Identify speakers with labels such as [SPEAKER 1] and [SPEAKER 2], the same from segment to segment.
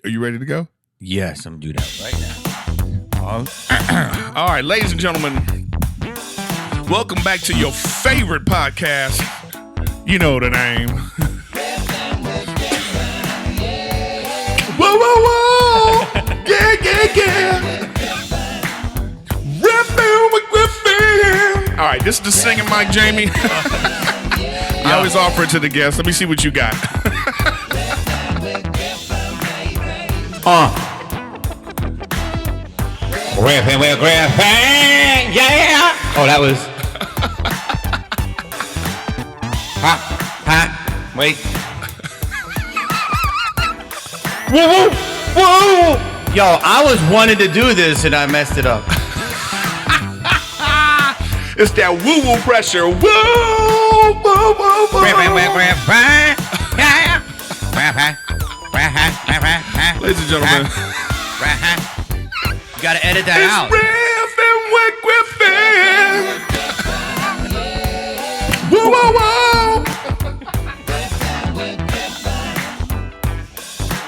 [SPEAKER 1] you ready to go?
[SPEAKER 2] Yes, I'm gonna do that right now.
[SPEAKER 1] All right, ladies and gentlemen, welcome back to your favorite podcast. You know the name. Whoa, whoa, whoa! Yeah, yeah, yeah! Riffin With Griffin! All right, this is the singing mic, Jamie. I always offer it to the guests. Let me see what you got.
[SPEAKER 2] Riffin With Griffin, yeah! Oh, that was... Wait. Whoa, whoa, whoa! Yo, I was wanting to do this and I messed it up.
[SPEAKER 1] It's that woo-woo pressure. Woo! Woo, woo, woo. Ladies and gentlemen.
[SPEAKER 2] You gotta edit that out.
[SPEAKER 1] Riffin With Griffin. Woo, woo, woo.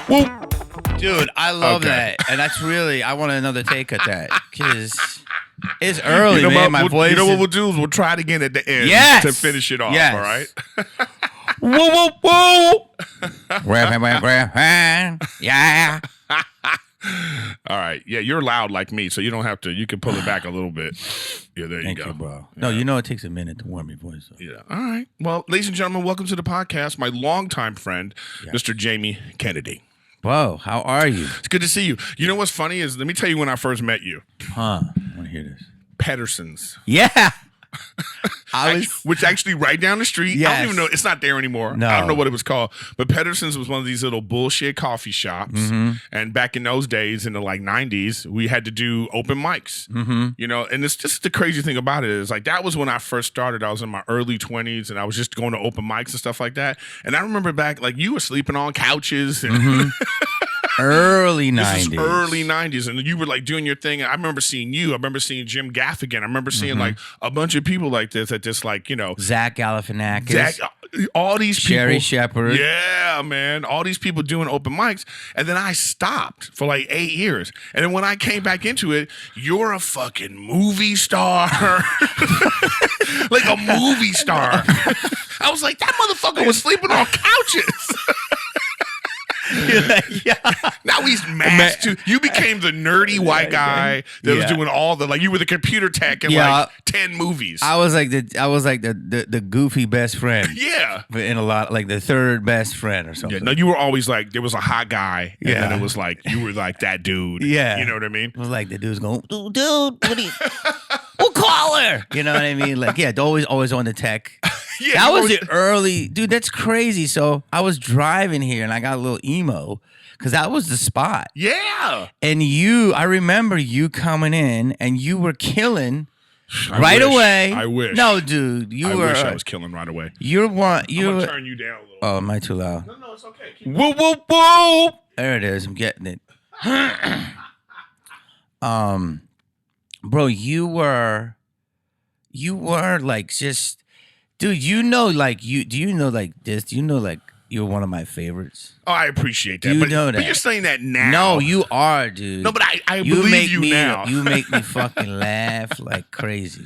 [SPEAKER 1] Woo.
[SPEAKER 2] Dude, I love that. And that's really, I want another take at that. Because it's early, man. My voice.
[SPEAKER 1] You know what we'll do is we'll try it again at the end to finish it off, all right?
[SPEAKER 2] Woo, woo, woo. Riffin With Griffin. Yeah.
[SPEAKER 1] All right. Yeah, you're loud like me, so you don't have to. You can pull it back a little bit. Yeah, there you go.
[SPEAKER 2] Thank you, bro. Yeah. No, you know it takes a minute to warm your voice up.
[SPEAKER 1] Yeah. All right. Well, ladies and gentlemen, welcome to the podcast. My longtime friend, Mr. Jamie Kennedy.
[SPEAKER 2] Whoa, how are you?
[SPEAKER 1] It's good to see you. You know what's funny is, let me tell you when I first met you.
[SPEAKER 2] I want to hear this.
[SPEAKER 1] Pedersen's.
[SPEAKER 2] Yeah.
[SPEAKER 1] Which actually right down the street.
[SPEAKER 2] Yes.
[SPEAKER 1] I don't even know. It's not there anymore.
[SPEAKER 2] No.
[SPEAKER 1] I don't know what it was called. But Pedersen's was one of these little bullshit coffee shops. Mm-hmm. And back in those days, in the like 90s, we had to do open mics. Mm-hmm. You know, and it's just the crazy thing about it is like that was when I first started. I was in my early 20s and I was just going to open mics and stuff like that. And I remember back, like you were sleeping on couches and
[SPEAKER 2] early 90s.
[SPEAKER 1] This is early 90s. And you were like doing your thing. I remember seeing you. I remember seeing Jim Gaffigan. I remember seeing like a bunch of people like this at this, like, you know,
[SPEAKER 2] Zach Galifianakis.
[SPEAKER 1] All these people.
[SPEAKER 2] Sherry Shepherd.
[SPEAKER 1] Yeah, man. All these people doing open mics. And then I stopped for like 8 years. And then when I came back into it, you're a fucking movie star. Like a movie star. I was like, that motherfucker was sleeping on couches. Now he's masked too. You became the nerdy white guy that was doing all the, like, you were the computer tech in like 10 movies.
[SPEAKER 2] I was like the goofy best friend.
[SPEAKER 1] Yeah.
[SPEAKER 2] But in a lot, like the third best friend or something.
[SPEAKER 1] Yeah, no, you were always like, there was a hot guy, and then it was like, you were like that dude.
[SPEAKER 2] Yeah.
[SPEAKER 1] You know what I mean?
[SPEAKER 2] It was like the dude's going, dude, what do you, we'll call her. You know what I mean? Like, yeah, always on the tech.
[SPEAKER 1] Yeah,
[SPEAKER 2] that was the early, dude, that's crazy. So I was driving here and I got a little emo because that was the spot.
[SPEAKER 1] Yeah.
[SPEAKER 2] And I remember you coming in and you were killing away.
[SPEAKER 1] I wish.
[SPEAKER 2] No, dude,
[SPEAKER 1] I wish I was killing right away.
[SPEAKER 2] I'm going
[SPEAKER 1] to turn you down a little.
[SPEAKER 2] Oh, am I too loud?
[SPEAKER 1] No, it's okay.
[SPEAKER 2] Whoa, whoa, whoa. There it is. I'm getting it. Bro, you were like just, dude, you know, like do you know like this? Do you know like you're one of my favorites?
[SPEAKER 1] Oh, I appreciate that.
[SPEAKER 2] You know that.
[SPEAKER 1] But you're saying that now.
[SPEAKER 2] No, you are, dude.
[SPEAKER 1] No, but I believe you now.
[SPEAKER 2] You make me fucking laugh like crazy.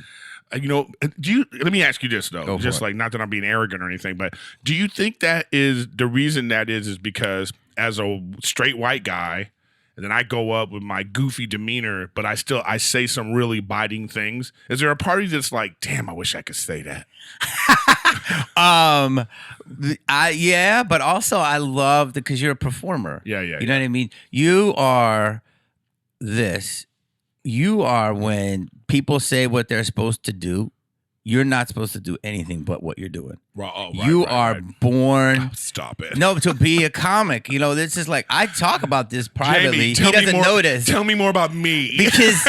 [SPEAKER 1] You know, let me ask you this though, just like, not that I'm being arrogant or anything, but do you think that is the reason that is because as a straight white guy, and then I go up with my goofy demeanor, but I say some really biting things. Is there a party that's like, damn, I wish I could say that?
[SPEAKER 2] Yeah, but also I love because you're a performer.
[SPEAKER 1] Yeah.
[SPEAKER 2] You know what I mean? You are this. You are when people say what they're supposed to do. You're not supposed to do anything but what you're doing. You are born.
[SPEAKER 1] Oh, stop it.
[SPEAKER 2] No, to be a comic. You know, this is like, I talk about this privately.
[SPEAKER 1] Jamie,
[SPEAKER 2] he doesn't know this.
[SPEAKER 1] Tell me more about me.
[SPEAKER 2] Because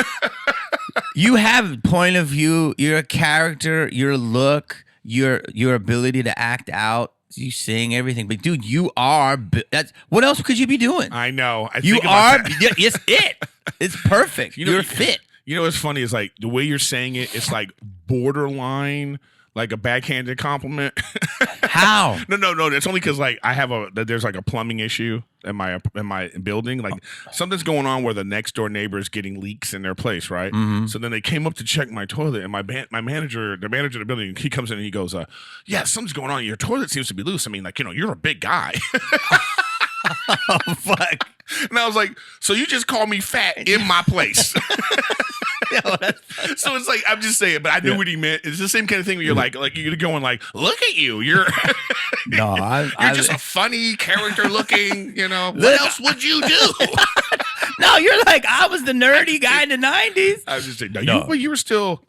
[SPEAKER 2] you have point of view, your character, your look, your ability to act out. You sing everything, but dude, you are. That's what else could you be doing?
[SPEAKER 1] I know.
[SPEAKER 2] You are. It's it. It's perfect.
[SPEAKER 1] You know,
[SPEAKER 2] you're fit.
[SPEAKER 1] You know what's funny is like the way you're saying it. It's like borderline, like a backhanded compliment.
[SPEAKER 2] How?
[SPEAKER 1] No. It's only because like there's like a plumbing issue in my building. Like something's going on where the next door neighbor is getting leaks in their place, right?
[SPEAKER 2] Mm-hmm.
[SPEAKER 1] So then they came up to check my toilet, and my manager, the manager of the building, he comes in and he goes, "Yeah, something's going on. Your toilet seems to be loose. I mean, like you're a big guy."
[SPEAKER 2] Oh, fuck.
[SPEAKER 1] And I was like, "So you just call me fat in my place?" So it's like, I'm just saying, but I knew what he meant. It's the same kind of thing where you're like you're going like, look at you, you're you're just a funny character looking, what else would you do?
[SPEAKER 2] No, you're like, I was the nerdy guy in the 90s.
[SPEAKER 1] I was just saying, you were still.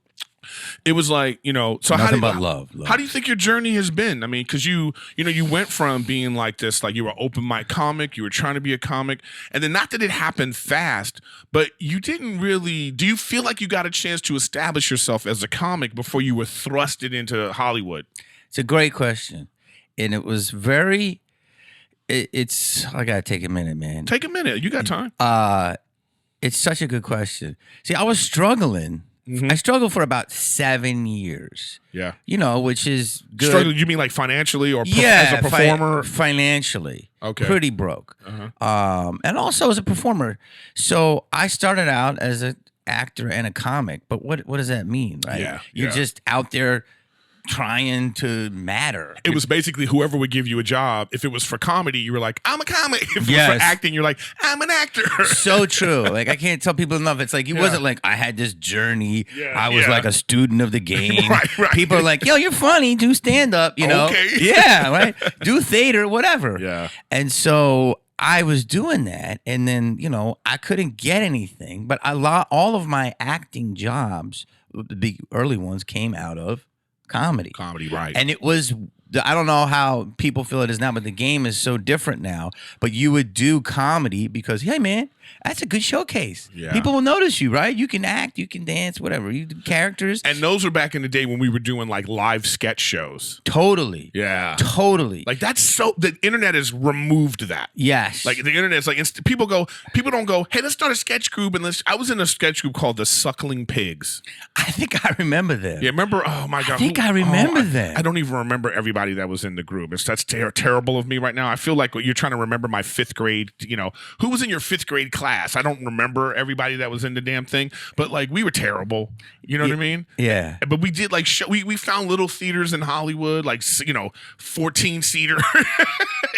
[SPEAKER 1] It was like, so
[SPEAKER 2] nothing but love.
[SPEAKER 1] How do you think your journey has been? I mean, because you went from being like this, like you were open mic comic, you were trying to be a comic, and then not that it happened fast, but you didn't really. Do you feel like you got a chance to establish yourself as a comic before you were thrusted into Hollywood?
[SPEAKER 2] It's a great question, and it was very. It's. I gotta take a minute, man.
[SPEAKER 1] Take a minute. You got time.
[SPEAKER 2] It's such a good question. See, I was struggling. Mm-hmm. I struggled for about 7 years.
[SPEAKER 1] Yeah.
[SPEAKER 2] Which is good.
[SPEAKER 1] Struggle, you mean like financially or as a performer?
[SPEAKER 2] Financially.
[SPEAKER 1] Okay.
[SPEAKER 2] Pretty broke.
[SPEAKER 1] Uh-huh.
[SPEAKER 2] And also as a performer. So I started out as an actor and a comic. But what does that mean, right?
[SPEAKER 1] Yeah.
[SPEAKER 2] You're just out there trying to matter.
[SPEAKER 1] It was basically whoever would give you a job. If it was for comedy, you were like, I'm a comic. If it was for acting, you're like, I'm an actor.
[SPEAKER 2] So true. Like, I can't tell people enough. It's like, it wasn't like I had this journey. I was like a student of the game.
[SPEAKER 1] Right.
[SPEAKER 2] People are like, yo, you're funny. Do stand up,
[SPEAKER 1] Okay.
[SPEAKER 2] Yeah, right. Do theater, whatever.
[SPEAKER 1] Yeah.
[SPEAKER 2] And so I was doing that. And then, I couldn't get anything. But all of my acting jobs, the big early ones, came out of comedy, right? And it was, I don't know how people feel it is now, but the game is so different now. But you would do comedy because, hey, man, that's a good showcase.
[SPEAKER 1] Yeah.
[SPEAKER 2] People will notice you, right? You can act, you can dance, whatever. You do characters.
[SPEAKER 1] And those were back in the day when we were doing like live sketch shows.
[SPEAKER 2] Totally.
[SPEAKER 1] Yeah.
[SPEAKER 2] Totally.
[SPEAKER 1] Like the internet has removed that.
[SPEAKER 2] Yes.
[SPEAKER 1] Like the internet is like, people don't go, hey, let's start a sketch group. And I was in a sketch group called the Suckling Pigs.
[SPEAKER 2] I think I remember them.
[SPEAKER 1] Yeah, remember? Oh my God.
[SPEAKER 2] I think I remember them.
[SPEAKER 1] I don't even remember everybody that was in the group. That's terrible of me right now. I feel like you're trying to remember my fifth grade, who was in your fifth grade class? I don't remember everybody that was in the damn thing, but like we were terrible. You know what I mean?
[SPEAKER 2] Yeah.
[SPEAKER 1] But we did like we found little theaters in Hollywood, like 14-seater,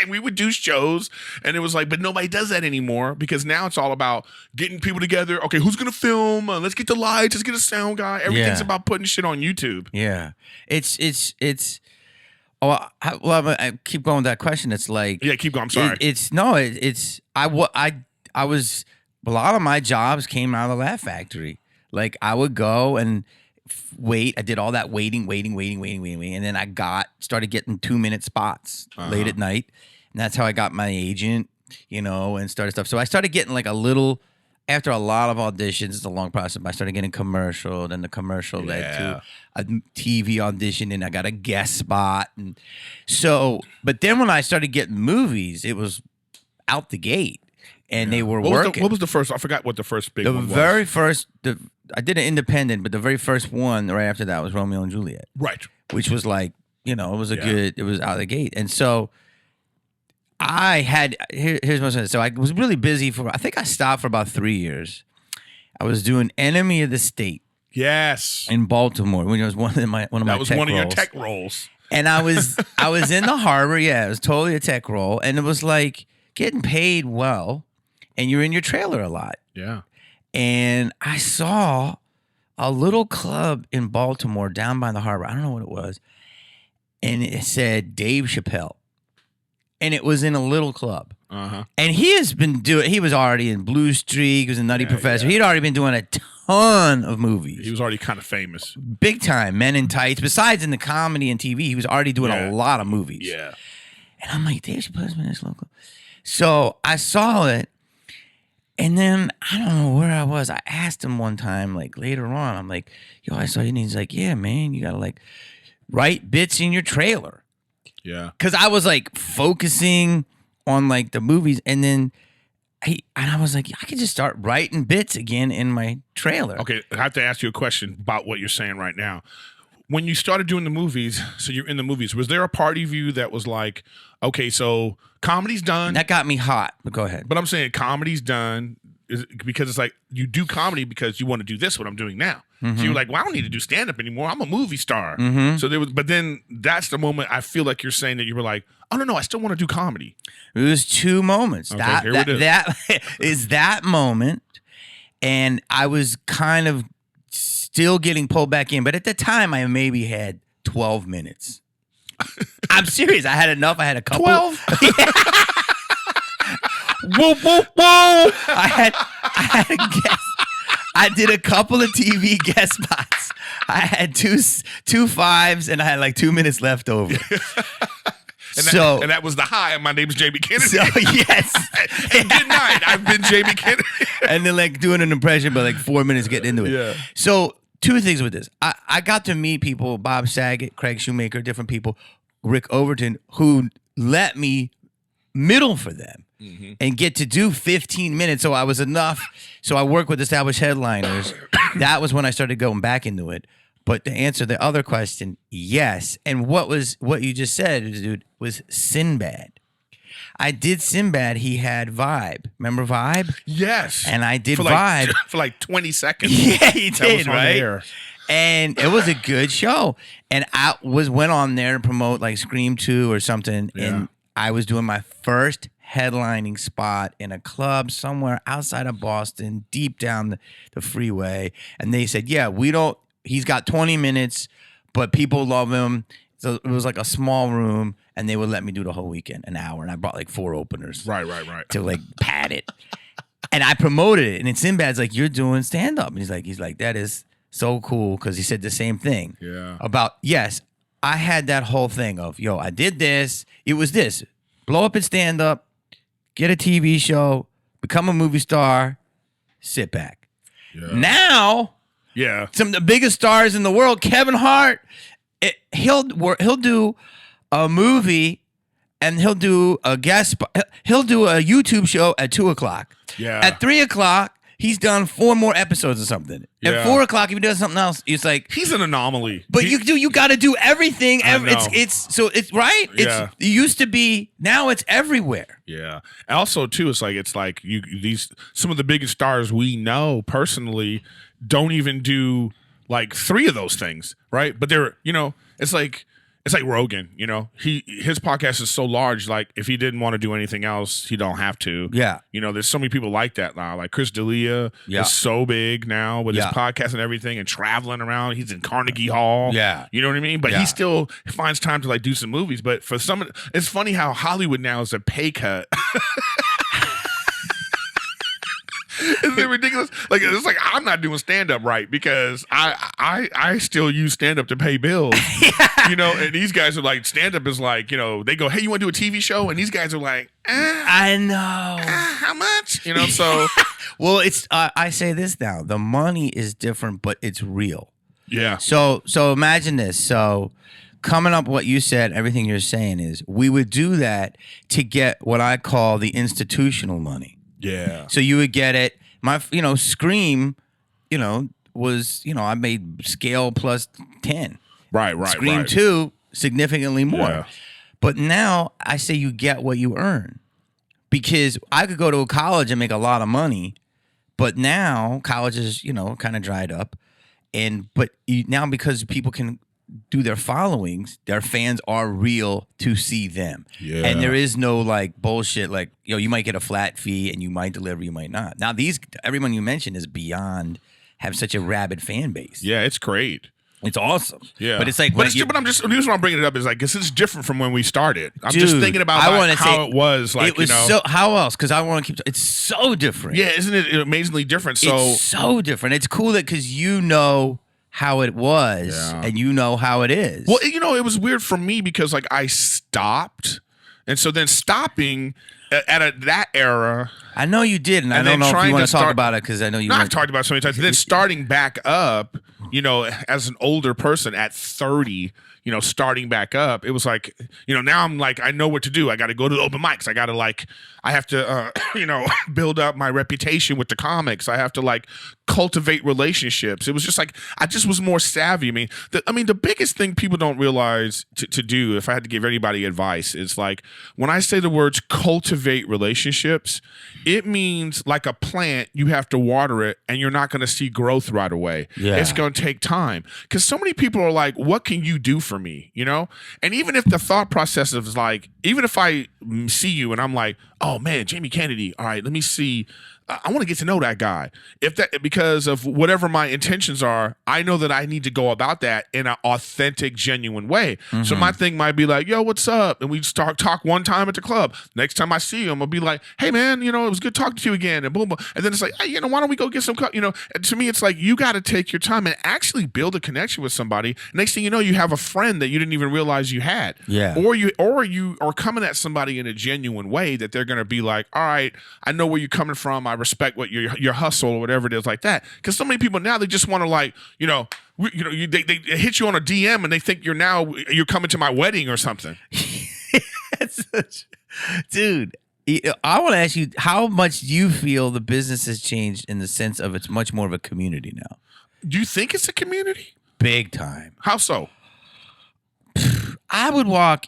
[SPEAKER 1] and we would do shows. And it was like, but nobody does that anymore because now it's all about getting people together. Okay, who's gonna film? Let's get the lights. Let's get a sound guy. Everything's about putting shit on YouTube.
[SPEAKER 2] Yeah. It's. Oh, I keep going with that question. It's like,
[SPEAKER 1] yeah, keep going. I'm sorry.
[SPEAKER 2] I was, a lot of my jobs came out of the Laugh Factory. Like I would go and wait. I did all that waiting. And then I started getting 2-minute spots late at night. And that's how I got my agent, and started stuff. So I started getting like after a lot of auditions, it's a long process, but I started getting commercial. Then the commercial led to a TV audition, and I got a guest spot. And so, but then when I started getting movies, it was out the gate. And they were working.
[SPEAKER 1] What was the first? I forgot what the first big one was.
[SPEAKER 2] The very first, I did an independent, but the very first one right after that was Romeo and Juliet.
[SPEAKER 1] Right.
[SPEAKER 2] Which was like, it was it was out of the gate. And so here's what I said. So I was really busy I think I stopped for about 3 years. I was doing Enemy of the State.
[SPEAKER 1] Yes.
[SPEAKER 2] In Baltimore, when it was one of my tech roles. That was one of your
[SPEAKER 1] tech roles.
[SPEAKER 2] And I was in the harbor. Yeah, it was totally a tech role. And it was like getting paid well. And you're in your trailer a lot.
[SPEAKER 1] Yeah.
[SPEAKER 2] And I saw a little club in Baltimore down by the harbor. I don't know what it was. And it said Dave Chappelle. And it was in a little club.
[SPEAKER 1] Uh-huh.
[SPEAKER 2] And he was already in Blue Streak. He was a Nutty Professor. Yeah. He'd already been doing a ton of movies.
[SPEAKER 1] He was already kind of famous.
[SPEAKER 2] Big time. Men in Tights. Besides in the comedy and TV, he was already doing a lot of movies.
[SPEAKER 1] Yeah.
[SPEAKER 2] And I'm like, Dave Chappelle's been in this little club. So I saw it. And then I don't know where I was. I asked him one time, like later on, I'm like, yo, I saw you. And he's like, yeah, man, you got to like write bits in your trailer.
[SPEAKER 1] Yeah.
[SPEAKER 2] Because I was like focusing on like the movies. And then I was like, I could just start writing bits again in my trailer.
[SPEAKER 1] Okay. I have to ask you a question about what you're saying right now. when you started doing the movies, so you're in the movies, was there a part of you that was like, okay, so comedy's done?
[SPEAKER 2] That got me hot, but go ahead.
[SPEAKER 1] But I'm saying comedy's done because it's like you do comedy because you want to do this, what I'm doing now. So you're like, well, I don't need to do stand-up anymore. I'm a movie star. So there was, but then that's the moment I feel like you're saying that you were like, oh, no, I still want to do comedy.
[SPEAKER 2] It was 2 moments.
[SPEAKER 1] Okay,
[SPEAKER 2] that is that moment. And I was kind of still getting pulled back in. But at the time, I maybe had 12 minutes. I'm serious. I had enough. I had a couple. 12? Whoa, whoa, whoa. I had a guest. I did a couple of TV guest spots. I had two fives, and I had like 2 minutes left over.
[SPEAKER 1] And that was the high. My name's Jamie Kennedy.
[SPEAKER 2] So, yes.
[SPEAKER 1] And good night. I've been Jamie Kennedy.
[SPEAKER 2] And then like doing an impression, but like 4 minutes getting into it.
[SPEAKER 1] Yeah.
[SPEAKER 2] So 2 things with this. I got to meet people, Bob Saget, Craig Shoemaker, different people, Rick Overton, who let me middle for them and get to do 15 minutes. So I was enough. So I work with established headliners. That was when I started going back into it. But to answer the other question, yes. And what you just said, dude, was Sinbad. I did Sinbad. He had Vibe. Remember Vibe?
[SPEAKER 1] Yes.
[SPEAKER 2] And I did
[SPEAKER 1] Vibe
[SPEAKER 2] for
[SPEAKER 1] like 20 seconds.
[SPEAKER 2] Yeah, he did, right? And it was a good show. And I went on there to promote like Scream 2 or something. Yeah. And I was doing my first headlining spot in a club somewhere outside of Boston, deep down the freeway. And they said, yeah, he's got 20 minutes, but people love him. So it was like a small room, and they would let me do the whole weekend, an hour. And I brought like 4 openers.
[SPEAKER 1] Right.
[SPEAKER 2] To like pad it. And I promoted it. And it's Sinbad's like, you're doing stand-up. And he's like, that is so cool, because he said the same thing.
[SPEAKER 1] Yeah.
[SPEAKER 2] About, yes, I had that whole thing of, yo, I did this. It was this. Blow up in stand-up, get a TV show, become a movie star, sit back. Yeah. Now, some of the biggest stars in the world, Kevin Hart, he'll do a movie and he'll do a guest spot. He'll do a YouTube show at 2:00.
[SPEAKER 1] Yeah.
[SPEAKER 2] At 3:00, he's done 4 more episodes or something.
[SPEAKER 1] Yeah.
[SPEAKER 2] At 4:00, if he does something else, it's like
[SPEAKER 1] he's an anomaly.
[SPEAKER 2] But you got to do everything. It's right.
[SPEAKER 1] Yeah.
[SPEAKER 2] It used to be. Now it's everywhere.
[SPEAKER 1] Yeah. Also, too, it's like some of the biggest stars we know personally don't even do like 3 of those things, right? But they're, it's like Rogan, his podcast is so large, like if he didn't want to do anything else, he don't have to.
[SPEAKER 2] Yeah.
[SPEAKER 1] There's so many people like that now. Like Chris D'Elia is so big now with his podcast and everything and traveling around. He's in Carnegie Hall.
[SPEAKER 2] Yeah.
[SPEAKER 1] You know what I mean? But he still finds time to like do some movies. But for some, it's funny how Hollywood now is a pay cut. Isn't it ridiculous? Like it's like I'm not doing stand up right because I still use stand up to pay bills. And these guys are like, stand up is like, they go, hey, you want to do a TV show? And these guys are like,
[SPEAKER 2] I know.
[SPEAKER 1] How much? So
[SPEAKER 2] well, it's I say this now. The money is different, but it's real.
[SPEAKER 1] Yeah.
[SPEAKER 2] So imagine this. So coming up, what you said, everything you're saying is we would do that to get what I call the institutional money.
[SPEAKER 1] Yeah.
[SPEAKER 2] So you would get it. My, Scream, was, I made scale plus 10.
[SPEAKER 1] Right.
[SPEAKER 2] Scream 2, significantly more. Yeah. But now I say you get what you earn. Because I could go to a college and make a lot of money, but now college is, kind of dried up. But now because people can do their followings, their fans are real to see them. Yeah. And there is no like bullshit like, you might get a flat fee and you might deliver, you might not. Now everyone you mentioned is beyond, have such a rabid fan base.
[SPEAKER 1] Yeah, it's great.
[SPEAKER 2] It's awesome.
[SPEAKER 1] Yeah.
[SPEAKER 2] But it's like,
[SPEAKER 1] but I'm just, the reason why I'm bringing it up is like, this is different from when we started. I'm just thinking about how it was. Like,
[SPEAKER 2] it was so, how else? Because I want to keep, it's so different.
[SPEAKER 1] Yeah, isn't it amazingly different?
[SPEAKER 2] It's so different. It's cool that because how it was and how it is.
[SPEAKER 1] Well, it was weird for me because like I stopped, and so then stopping at that era.
[SPEAKER 2] I know you did, and I don't know if you want to talk about it because I know you.
[SPEAKER 1] I've talked about it so many times. And then starting back up, as an older person at 30, starting back up, it was like, now I'm like, I know what to do. I got to go to the open mics. I got to I have to, build up my reputation with the comics. I have to cultivate relationships. It was just like, I just was more savvy. The biggest thing people don't realize to do, if I had to give anybody advice, is when I say the words cultivate relationships, it means like a plant, you have to water it and you're not going to see growth right away.
[SPEAKER 2] Yeah.
[SPEAKER 1] It's going to take time. Because so many people are like, what can you do for me? And even if the thought process is even if I see you and I'm like, oh man, Jamie Kennedy, all right, let me see. I want to get to know that guy. Because of whatever my intentions are, I know that I need to go about that in an authentic, genuine way. Mm-hmm. So my thing might be like, yo, what's up? And we start talk one time at the club. Next time I see him, I'll be like, hey man, it was good talking to you again. And boom, boom. And then it's like, hey, why don't we go get some and to me, it's like, you got to take your time and actually build a connection with somebody. Next thing you know, you have a friend that you didn't even realize you had.
[SPEAKER 2] Yeah.
[SPEAKER 1] Or you are coming at somebody in a genuine way that they're going to be like, all right, I know where you're coming from. I respect what your hustle or whatever it is like that. Because so many people now, they just want to they hit you on a DM and they think you're coming to my wedding or something.
[SPEAKER 2] Dude, I want to ask you, how much do you feel the business has changed in the sense of it's much more of a community now?
[SPEAKER 1] Do you think it's a community?
[SPEAKER 2] Big time.
[SPEAKER 1] How so?
[SPEAKER 2] I would walk.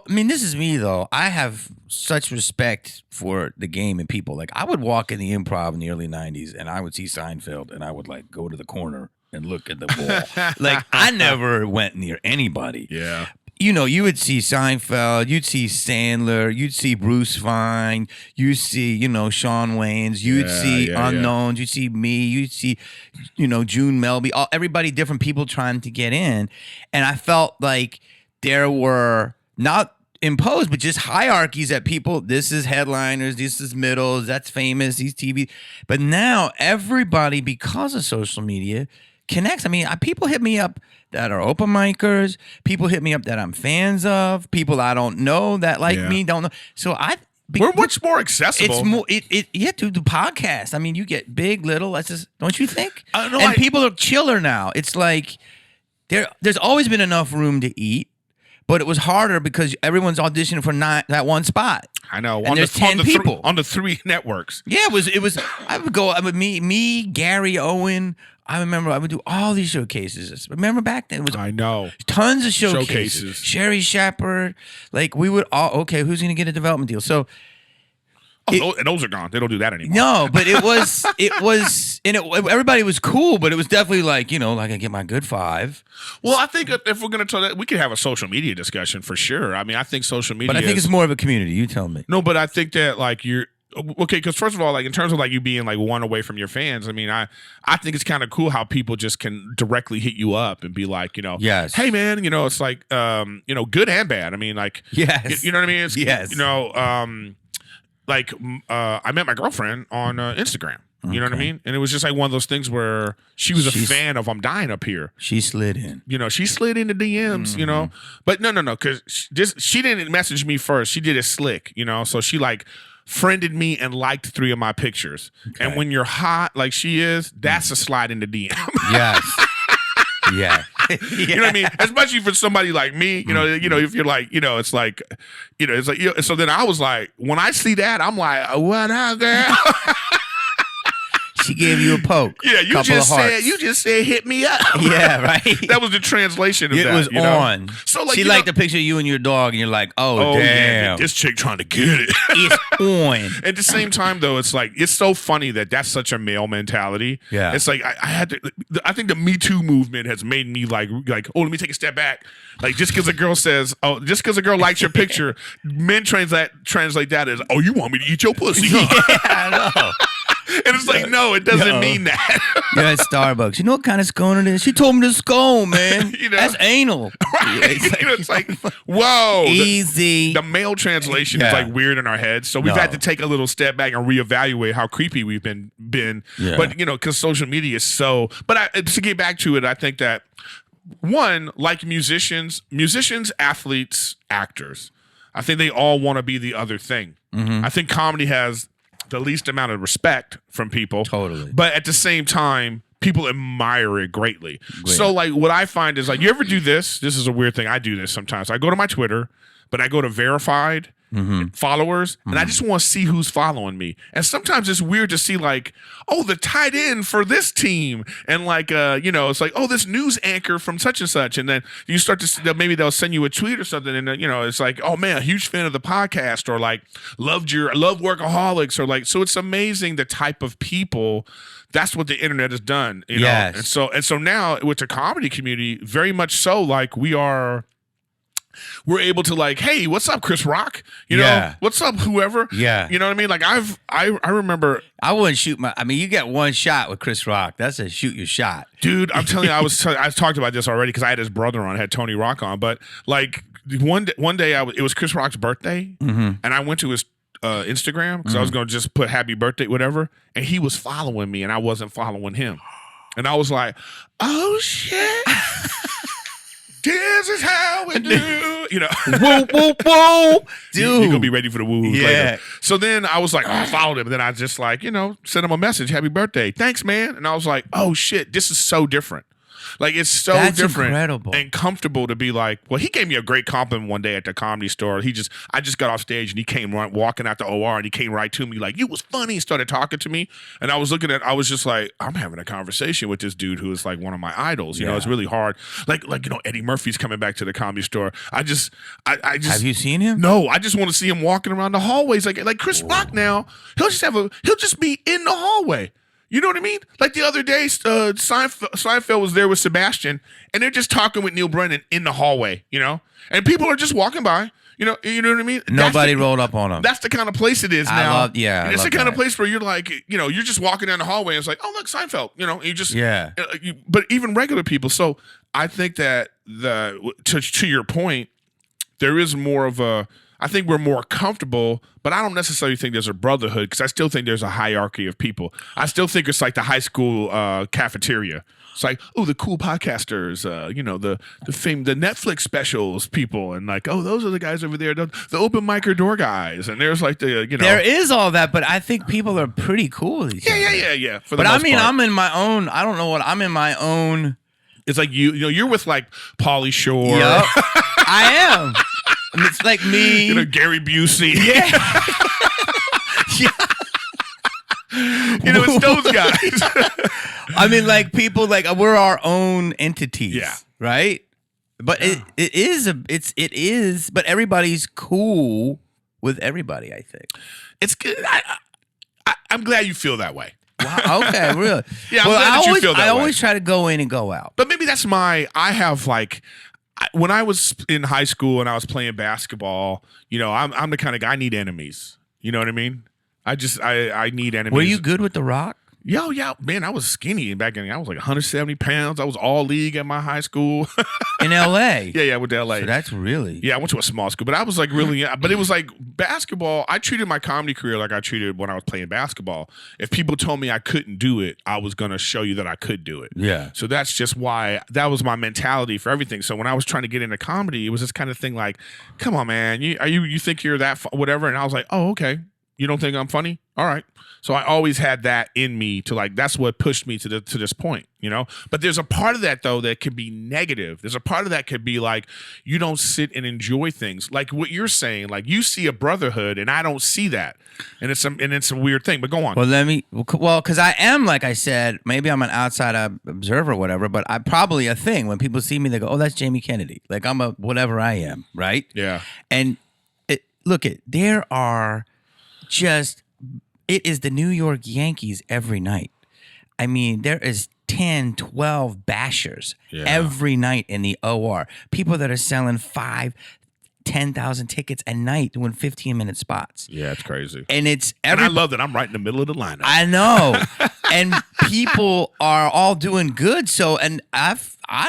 [SPEAKER 2] This is me though. I have such respect for the game and people. I would walk in the Improv in the early 90s and I would see Seinfeld and I would go to the corner and look at the wall. I never went near anybody.
[SPEAKER 1] Yeah.
[SPEAKER 2] You would see Seinfeld, you'd see Sandler, you'd see Bruce Vine, you'd see, Shawn Wayans, you'd see Unknowns, you'd see me, you'd see, June Melby, everybody, different people trying to get in. And I felt like there were not imposed, but just hierarchies that people, this is headliners, this is middles, that's famous, these TV. But now everybody, because of social media, connects. People hit me up that are open micers, people hit me up that I'm fans of, people I don't know that me, don't know. So we're
[SPEAKER 1] much more accessible.
[SPEAKER 2] It's more, to the podcast. You get big, little, don't you think? People are chiller now. It's like, there's always been enough room to eat. But it was harder because everyone's auditioning for that one spot.
[SPEAKER 1] I know.
[SPEAKER 2] And there's 10 people
[SPEAKER 1] on the 3 networks.
[SPEAKER 2] Yeah, it was. I would me, Gary Owen. I remember I would do all these showcases. Remember back then?
[SPEAKER 1] I know.
[SPEAKER 2] Tons of showcases. Sherry Shepard. We would all, okay, who's going to get a development deal? So.
[SPEAKER 1] And those are gone. They don't do that anymore.
[SPEAKER 2] No, but everybody was cool, but it was definitely I get my good 5.
[SPEAKER 1] Well, I think if we're going to tell that, we could have a social media discussion for sure. I think social media.
[SPEAKER 2] But I think it's more of a community. You tell me.
[SPEAKER 1] No, but I think that you're. Okay, because first of all, in terms of you being one away from your fans, I think it's kind of cool how people just can directly hit you up and be like,
[SPEAKER 2] yes,
[SPEAKER 1] hey man, it's good and bad.
[SPEAKER 2] Yes,
[SPEAKER 1] you know what I mean? It's,
[SPEAKER 2] yes,
[SPEAKER 1] I met my girlfriend on Instagram. You know what I mean? And it was just one of those things where she's a fan of I'm Dying Up Here.
[SPEAKER 2] She slid in.
[SPEAKER 1] She slid into DMs, But no, because she didn't message me first. She did it slick, So she friended me and liked 3 of my pictures. Okay. And when you're hot like she is, that's a slide into DM.
[SPEAKER 2] Yes. Yeah.
[SPEAKER 1] You know what I mean? Especially for somebody like me, if you're so then I was like, when I see that, I'm like, what up, girl?
[SPEAKER 2] She gave you a poke.
[SPEAKER 1] Yeah, you just said hit me up.
[SPEAKER 2] Yeah, right.
[SPEAKER 1] That was the translation of
[SPEAKER 2] it
[SPEAKER 1] that.
[SPEAKER 2] It was on.
[SPEAKER 1] So
[SPEAKER 2] she liked the picture of you and your dog, and you're like, oh damn.
[SPEAKER 1] Yeah, this chick trying to get it.
[SPEAKER 2] It's on.
[SPEAKER 1] At the same time, though, it's it's so funny that's such a male mentality. Yeah. It's I think the Me Too movement has made me like, let me take a step back. Just because a girl says, just because a girl likes your picture, men translate that as, you want me to eat your pussy?
[SPEAKER 2] Yeah, I know.
[SPEAKER 1] And it's no, it doesn't mean that.
[SPEAKER 2] You're at Starbucks. You know what kind of scone it is? She told me to scone, man. That's anal.
[SPEAKER 1] Right. It's whoa.
[SPEAKER 2] Easy.
[SPEAKER 1] The male translation is weird in our heads. So we've had to take a little step back and reevaluate how creepy we've been. Yeah. But, because social media is so. But to get back to it, I think that, one, like musicians, athletes, actors, I think they all want to be the other thing. Mm-hmm. I think comedy has the least amount of respect from people.
[SPEAKER 2] Totally.
[SPEAKER 1] But at the same time, people admire it greatly. So like what I find is like, you ever do this? This is a weird thing. I do this sometimes. I go to my Twitter, but I go to verified followers, and I just want to see who's following me. And sometimes it's weird to see like, oh, the tight end for this team, and like, it's like, oh, this news anchor from such and such, and then you start to see that maybe they'll send you a tweet or something, and it's like, oh man, a huge fan of the podcast, or like love Workaholics, or like, so it's amazing the type of people. That's what the internet has done, you know. And so now with the comedy community, very much so, like we're able to like, hey, what's up, Chris Rock? You know, what's up, whoever? Yeah. You know what I mean? Like I remember.
[SPEAKER 2] I wouldn't shoot you get one shot with Chris Rock. That's a shoot your shot.
[SPEAKER 1] Dude, I'm telling you, I talked about this already because I had his brother on, I had Tony Rock on. But like one day it was Chris Rock's birthday, and I went to his Instagram because I was going to just put happy birthday, whatever. And he was following me and I wasn't following him. And I was like, oh shit. This is how we do,
[SPEAKER 2] woo, woo, woo. Dude.
[SPEAKER 1] You're going to be ready for the woo later. So then I was like, I followed him. And then I just like, sent him a message, happy birthday. Thanks, man. And I was like, oh shit, this is so different. Like, it's so different
[SPEAKER 2] incredible.
[SPEAKER 1] And comfortable to be like, well, he gave me a great compliment one day at the Comedy Store. I just got off stage and he came walking out the OR and he came right to me like, you was funny. He started talking to me. And I was just like, I'm having a conversation with this dude who is like one of my idols. You know, it's really hard. Like, Eddie Murphy's coming back to the Comedy Store. I just
[SPEAKER 2] Have you seen him?
[SPEAKER 1] No, I just want to see him walking around the hallways. Like Chris Rock now, he'll just be in the hallway. You know what I mean? Like the other day, Seinfeld was there with Sebastian, and they're just talking with Neil Brennan in the hallway, and people are just walking by. You know what I mean?
[SPEAKER 2] Nobody rolled up on him.
[SPEAKER 1] That's the kind of place it is now. It's the kind
[SPEAKER 2] of
[SPEAKER 1] place where you're like, you're just walking down the hallway, and it's like, oh look, Seinfeld. You just but even regular people. So I think that to your point, there is more of a. I think we're more comfortable, but I don't necessarily think there's a brotherhood because I still think there's a hierarchy of people. I still think it's like the high school cafeteria. It's like, oh, the cool podcasters, the Netflix specials people, and like, oh, those are the guys over there, the open micer door guys, and there's like
[SPEAKER 2] There is all that, but I think people are pretty cool with each other.
[SPEAKER 1] Yeah. But I mean,
[SPEAKER 2] I'm in my own. I don't know what I'm in my own.
[SPEAKER 1] It's like you're with like Pauly Shore.
[SPEAKER 2] Yep, I am. It's like me.
[SPEAKER 1] Gary Busey.
[SPEAKER 2] Yeah.
[SPEAKER 1] It's those guys.
[SPEAKER 2] I mean, like people, like we're our own entities. Yeah. Right. But it is. But everybody's cool with everybody. I think
[SPEAKER 1] it's good. I'm glad you feel that way.
[SPEAKER 2] Wow, okay, really.
[SPEAKER 1] Yeah. I always
[SPEAKER 2] try to go in and go out.
[SPEAKER 1] But maybe that's I have like. When I was in high school and I was playing basketball, I'm the kind of guy, I need enemies. You know what I mean? I need enemies.
[SPEAKER 2] Were you good with The Rock?
[SPEAKER 1] Yeah, man, I was skinny back then. I was like 170 pounds. I was all league at my high school.
[SPEAKER 2] In L.A.?
[SPEAKER 1] Yeah, I went to L.A.
[SPEAKER 2] So that's really...
[SPEAKER 1] Yeah, I went to a small school, but I was like really... But it was like basketball. I treated my comedy career like I treated when I was playing basketball. If people told me I couldn't do it, I was going to show you that I could do it.
[SPEAKER 2] Yeah.
[SPEAKER 1] So that's just why... That was my mentality for everything. So when I was trying to get into comedy, it was this kind of thing like, come on, man, you think you're that... whatever? And I was like, oh, okay. You don't think I'm funny? All right. So I always had that in me to like, that's what pushed me to this point, But there's a part of that though that could be negative. There's a part of that could be like, you don't sit and enjoy things. Like what you're saying, like you see a brotherhood and I don't see that. And it's a weird thing, but go on.
[SPEAKER 2] Well, because I am, like I said, maybe I'm an outside observer or whatever, but I'm probably a thing. When people see me, they go, oh, that's Jamie Kennedy. Like I'm a whatever I am, right?
[SPEAKER 1] Yeah.
[SPEAKER 2] And there are it is the New York Yankees every night. I mean, there is 10, 12 bashers every night in the OR. People that are selling 5,000, 10,000 tickets a night doing 15-minute spots.
[SPEAKER 1] Yeah, it's crazy.
[SPEAKER 2] And
[SPEAKER 1] I love that I'm right in the middle of the lineup.
[SPEAKER 2] I know. And people are all doing good. So, and I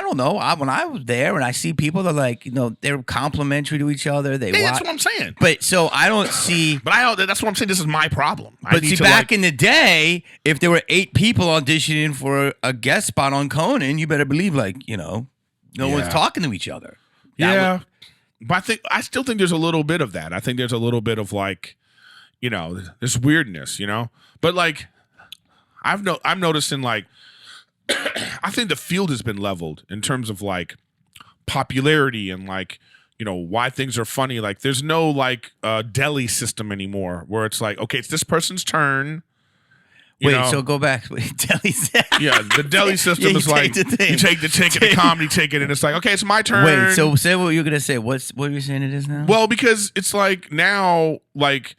[SPEAKER 2] don't know. When I was there and I see people that like, they're complimentary to each other.
[SPEAKER 1] That's what I'm saying.
[SPEAKER 2] But so I don't see.
[SPEAKER 1] But that's what I'm saying. This is my problem.
[SPEAKER 2] But see, back in the day, if there were 8 people auditioning for a guest spot on Conan, you better believe no one's talking to each other.
[SPEAKER 1] But I still think there's a little bit of that. I think there's a little bit of like, this weirdness, But like, I'm noticing like I think the field has been leveled in terms of like popularity and like, you know, why things are funny. Like there's no like deli system anymore where it's like, okay, it's this person's turn.
[SPEAKER 2] So go back. Deli
[SPEAKER 1] yeah, the deli system is like you take the ticket, the comedy ticket, and it's like, okay, it's my turn.
[SPEAKER 2] Wait, so say what you're gonna say. What are you saying it is now?
[SPEAKER 1] Well, because it's like now, like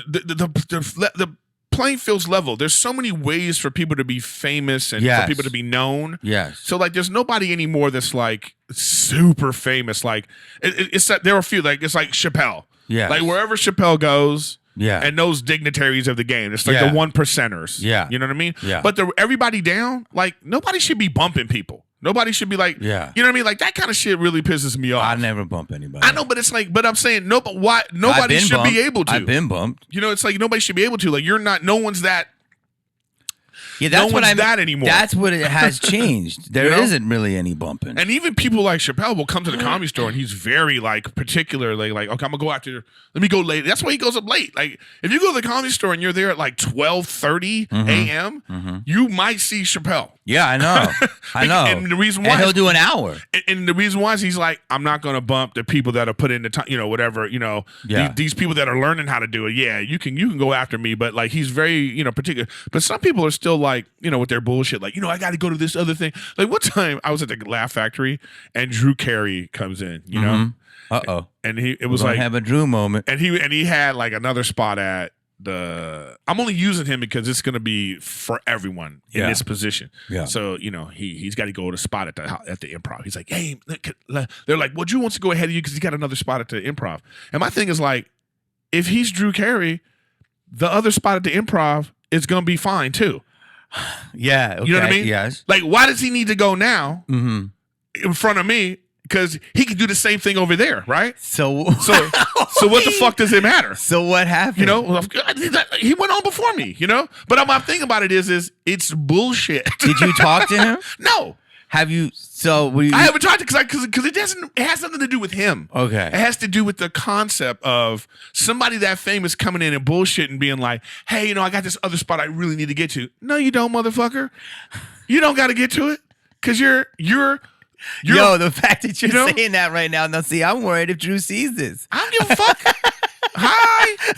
[SPEAKER 1] the playing field's level. There's so many ways for people to be famous and for people to be known.
[SPEAKER 2] Yes.
[SPEAKER 1] So like, there's nobody anymore that's like super famous. Like it's that there are a few. Like it's like Chappelle.
[SPEAKER 2] Yeah.
[SPEAKER 1] Like wherever Chappelle goes.
[SPEAKER 2] Yeah.
[SPEAKER 1] And those dignitaries of the game. It's like the 1%ers.
[SPEAKER 2] Yeah.
[SPEAKER 1] You know what I mean?
[SPEAKER 2] Yeah.
[SPEAKER 1] But everybody down, like nobody should be bumping people. Nobody should be like, you know what I mean? Like that kind of shit really pisses me off.
[SPEAKER 2] I never bump anybody.
[SPEAKER 1] I know, but it's like, but I'm saying why nobody should be able to.
[SPEAKER 2] I've been bumped.
[SPEAKER 1] You know, it's like nobody should be able to. Like you're not, no one's that.
[SPEAKER 2] Yeah, that's
[SPEAKER 1] no
[SPEAKER 2] what
[SPEAKER 1] one's that anymore.
[SPEAKER 2] That's what it has changed. There isn't really any bumping.
[SPEAKER 1] And even people like Chappelle will come to the comedy store and he's very like particularly like, okay, I'm gonna go after. Let me go late. That's why he goes up late. Like if you go to the comedy store and you're there at like 12:30 a.m., you might see Chappelle.
[SPEAKER 2] Yeah, I know. I know.
[SPEAKER 1] And the reason why
[SPEAKER 2] he'll do an hour.
[SPEAKER 1] And the reason why is he's like, I'm not gonna bump the people that are put in the time, you know, whatever, you know, these people that are learning how to do it. Yeah, you can go after me, but like he's very, you know, particular. But some people are still like, you know, with their bullshit, like, you know, I got to go to this other thing. Like one time I was at the Laugh Factory and Drew Carey comes in, you know,
[SPEAKER 2] and
[SPEAKER 1] it was like
[SPEAKER 2] have a Drew moment,
[SPEAKER 1] and he had like another spot at the. I'm only using him because it's going to be for everyone in this position. Yeah. So you know he's got to go to spot at the Improv. He's like, hey, they're like, well, Drew wants to go ahead of you because he's got another spot at the Improv. And my thing is like, if he's Drew Carey, the other spot at the Improv is going to be fine too.
[SPEAKER 2] Yeah, okay.
[SPEAKER 1] You know what I mean?
[SPEAKER 2] Yes.
[SPEAKER 1] Like, why does he need to go now in front of me? Because he can do the same thing over there, right? So what the fuck does it matter?
[SPEAKER 2] So what happened?
[SPEAKER 1] You know, he went on before me. You know, but my thing about it is it's bullshit.
[SPEAKER 2] Did you talk to him?
[SPEAKER 1] No.
[SPEAKER 2] Have you? I
[SPEAKER 1] haven't talked to because it doesn't. It has nothing to do with him.
[SPEAKER 2] Okay.
[SPEAKER 1] It has to do with the concept of somebody that famous coming in and bullshit and being like, "Hey, you know, I got this other spot I really need to get to." No, you don't, motherfucker. You don't got to get to it because you're.
[SPEAKER 2] Yo, the fact that you're saying that right now. Now, see, I'm worried if Drew sees this.
[SPEAKER 1] I don't give a fuck. Hi.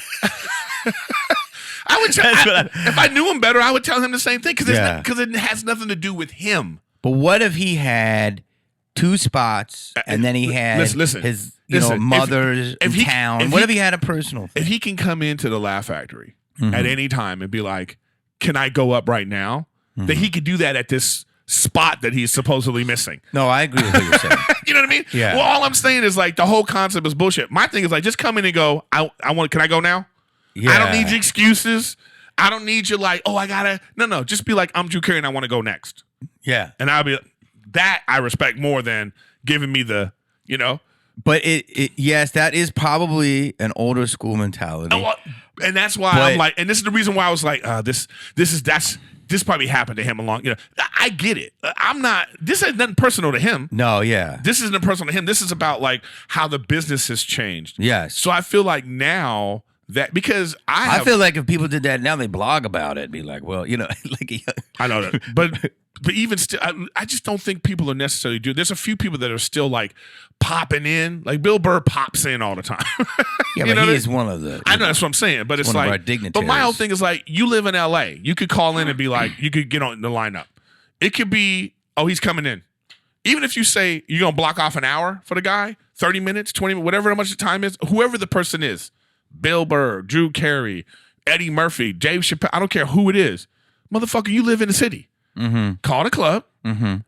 [SPEAKER 1] I would if I knew him better, I would tell him the same thing because it has nothing to do with him.
[SPEAKER 2] But what if he had two spots and then he had his mother's in town? What if he had a personal thing?
[SPEAKER 1] If he can come into the Laugh Factory at any time and be like, "Can I go up right now?" Then he could do that at this spot that he's supposedly missing.
[SPEAKER 2] No, I agree with what you're saying.
[SPEAKER 1] You know what I mean?
[SPEAKER 2] Yeah.
[SPEAKER 1] Well, all I'm saying is like the whole concept is bullshit. My thing is like just come in and go, I want. Can I go now? Yeah. I don't need your excuses. I don't need you like, oh, I gotta. No. Just be like, I'm Drew Carey and I want to go next.
[SPEAKER 2] Yeah.
[SPEAKER 1] And I'll be that I respect more than giving me the, you know.
[SPEAKER 2] But yes, that is probably an older school mentality.
[SPEAKER 1] And that's why I'm like, and this is the reason why I was like, this probably happened to him you know, I get it. This is nothing personal to him.
[SPEAKER 2] No, yeah.
[SPEAKER 1] This isn't personal to him. This is about like how the business has changed.
[SPEAKER 2] Yes.
[SPEAKER 1] So I feel like now that because I
[SPEAKER 2] feel like if people did that now, they blog about it. Be like, well, you know, like
[SPEAKER 1] I know that, but even still, I just don't think people are necessarily doing. There's a few people that are still like popping in. Like Bill Burr pops in all the time.
[SPEAKER 2] Yeah, but he is one of the.
[SPEAKER 1] I know that's what I'm saying, but it's
[SPEAKER 2] one
[SPEAKER 1] like.
[SPEAKER 2] Of our dignitaries.
[SPEAKER 1] But my whole thing is like, you live in L.A. You could call in and be like, you could get on the lineup. It could be, oh, he's coming in. Even if you say you're gonna block off an hour for the guy, 30 minutes, 20 minutes, whatever how much the time is, whoever the person is, Bill Burr, Drew Carey, Eddie Murphy, Dave Chappelle, I don't care who it is, motherfucker, you live in the city. Call the club.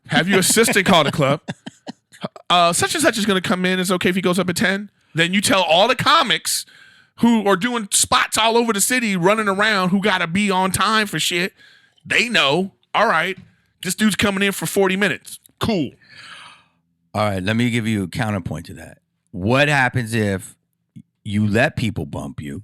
[SPEAKER 1] Have your assistant call the club. Such and such is going to come in. It's okay if he goes up at 10. Then you tell all the comics who are doing spots all over the city, running around, who got to be on time for shit. They know. All right, this dude's coming in for 40 minutes. Cool.
[SPEAKER 2] All right, let me give you a counterpoint to that. What happens if you let people bump you?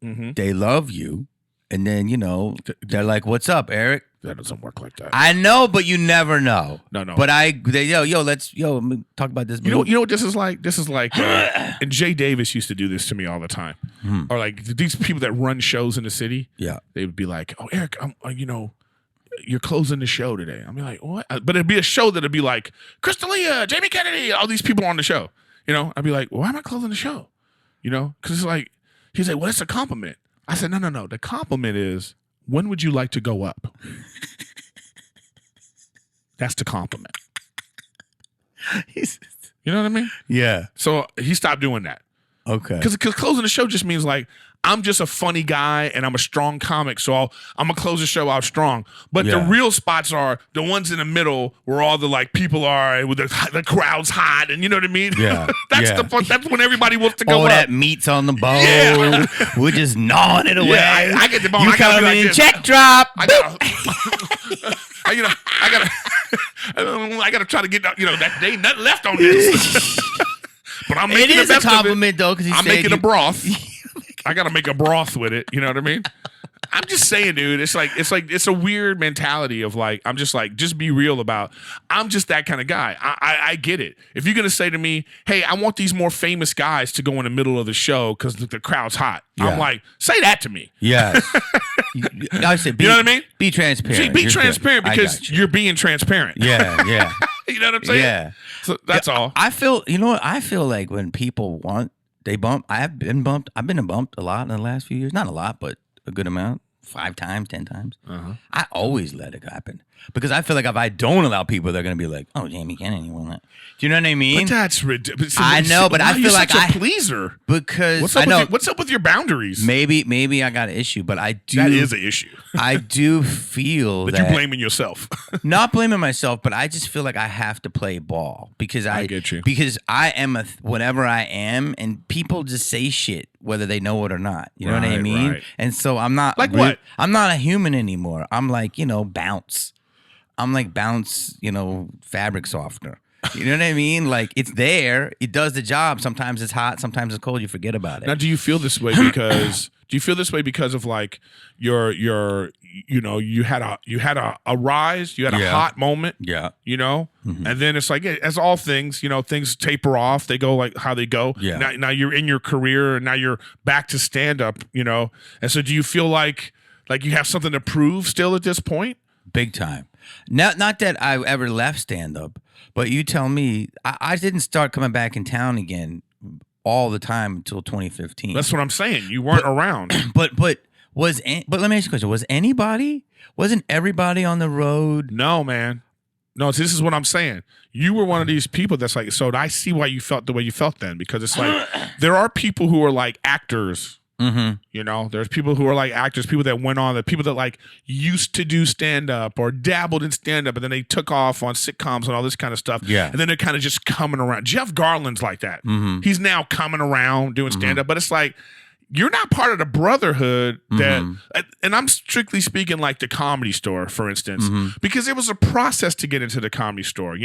[SPEAKER 2] They love you, and then you know they're like, "What's up, Erik?"
[SPEAKER 1] That doesn't work like that.
[SPEAKER 2] I know, but you never know.
[SPEAKER 1] No.
[SPEAKER 2] But let's let me talk about this.
[SPEAKER 1] You know what this is like? This is like, and Jay Davis used to do this to me all the time. Or like these people that run shows in the city.
[SPEAKER 2] Yeah,
[SPEAKER 1] they would be like, "Oh, Erik, you know, you're closing the show today. I'll be like, what? But it'd be a show that'd be like, Crystalia, Jamie Kennedy, all these people on the show. You know, I'd be like, why am I closing the show? You know, because it's like, he's like, well, it's a compliment. I said, no. The compliment is, when would you like to go up? That's the compliment. You know what I mean?
[SPEAKER 2] Yeah.
[SPEAKER 1] So he stopped doing that.
[SPEAKER 2] Okay.
[SPEAKER 1] Because closing the show just means like, I'm just a funny guy and I'm a strong comic, so I'm gonna close the show out strong. But the real spots are the ones in the middle where all the like people are with the crowd's hot, and you know what I mean.
[SPEAKER 2] Yeah,
[SPEAKER 1] that's the fun. That's when everybody wants to go.
[SPEAKER 2] All
[SPEAKER 1] up.
[SPEAKER 2] That meat's on the bone. Yeah. We're just gnawing it away.
[SPEAKER 1] Yeah, I get the bone.
[SPEAKER 2] You come in, like check drop.
[SPEAKER 1] I gotta try to get that day nothing left on this. But I'm making
[SPEAKER 2] it is
[SPEAKER 1] the best
[SPEAKER 2] a compliment
[SPEAKER 1] of it.
[SPEAKER 2] though, because
[SPEAKER 1] I'm making a broth. I gotta make a broth with it. You know what I mean? I'm just saying, dude. It's a weird mentality of like, I'm just like, just be real about. I'm just that kind of guy. I get it. If you're gonna say to me, hey, I want these more famous guys to go in the middle of the show because the crowd's hot. Yeah. I'm like, say that to me.
[SPEAKER 2] Yes. I said,
[SPEAKER 1] you know what I mean?
[SPEAKER 2] Be transparent.
[SPEAKER 1] Be transparent because you're being transparent.
[SPEAKER 2] Yeah.
[SPEAKER 1] You know what I'm saying?
[SPEAKER 2] Yeah.
[SPEAKER 1] So that's all.
[SPEAKER 2] I feel. You know what? I feel like when people want. They bump. I've been bumped a lot in the last few years. Not a lot, but a good amount. 5 times, 10 times. Uh-huh. I always let it happen because I feel like if I don't allow people, they're gonna be like, "Oh, Jamie Kennedy won that." Do you know what I mean?
[SPEAKER 1] But that's ridiculous.
[SPEAKER 2] I know, but I feel like
[SPEAKER 1] a pleaser.
[SPEAKER 2] Because
[SPEAKER 1] what's up with your boundaries?
[SPEAKER 2] Maybe I got an issue, but I do.
[SPEAKER 1] That is an issue.
[SPEAKER 2] I do feel that
[SPEAKER 1] you're blaming yourself.
[SPEAKER 2] Not blaming myself, but I just feel like I have to play ball because I
[SPEAKER 1] get you.
[SPEAKER 2] Because I am whatever I am, and people just say shit whether they know it or not. You know what I mean?
[SPEAKER 1] Right.
[SPEAKER 2] And so I'm not
[SPEAKER 1] like what?
[SPEAKER 2] I'm not a human anymore. I'm like bounce. I'm like bounce. Fabric softener. You know what I mean? Like it's there. It does the job. Sometimes it's hot. Sometimes it's cold. You forget about it.
[SPEAKER 1] Now, do you feel this way because? Do you feel this way because of like you had a rise, you had a hot moment,
[SPEAKER 2] mm-hmm.
[SPEAKER 1] and then it's like as all things, things taper off, they go like how they go.
[SPEAKER 2] Yeah.
[SPEAKER 1] Now you're in your career, and now you're back to stand up, and so do you feel like you have something to prove still at this point?
[SPEAKER 2] Big time. Not that I ever left stand up, but you tell me, I didn't start coming back in town again all the time until 2015.
[SPEAKER 1] That's what I'm saying. You weren't around.
[SPEAKER 2] But let me ask you a question. Wasn't everybody on the road?
[SPEAKER 1] No, man. No, this is what I'm saying. You were one of these people that's like, so I see why you felt the way you felt then, because it's like there are people who are like actors.
[SPEAKER 2] Mm-hmm.
[SPEAKER 1] There's people who are like actors, people that went on, the people that like used to do stand up or dabbled in stand up, and then they took off on sitcoms and all this kind of stuff.
[SPEAKER 2] Yeah.
[SPEAKER 1] And then they're kind of just coming around. Jeff Garland's like that.
[SPEAKER 2] Mm-hmm.
[SPEAKER 1] He's now coming around doing stand up, but it's like, you're not part of the brotherhood that, and I'm strictly speaking like the Comedy Store, for instance, because it was a process to get into the Comedy Store,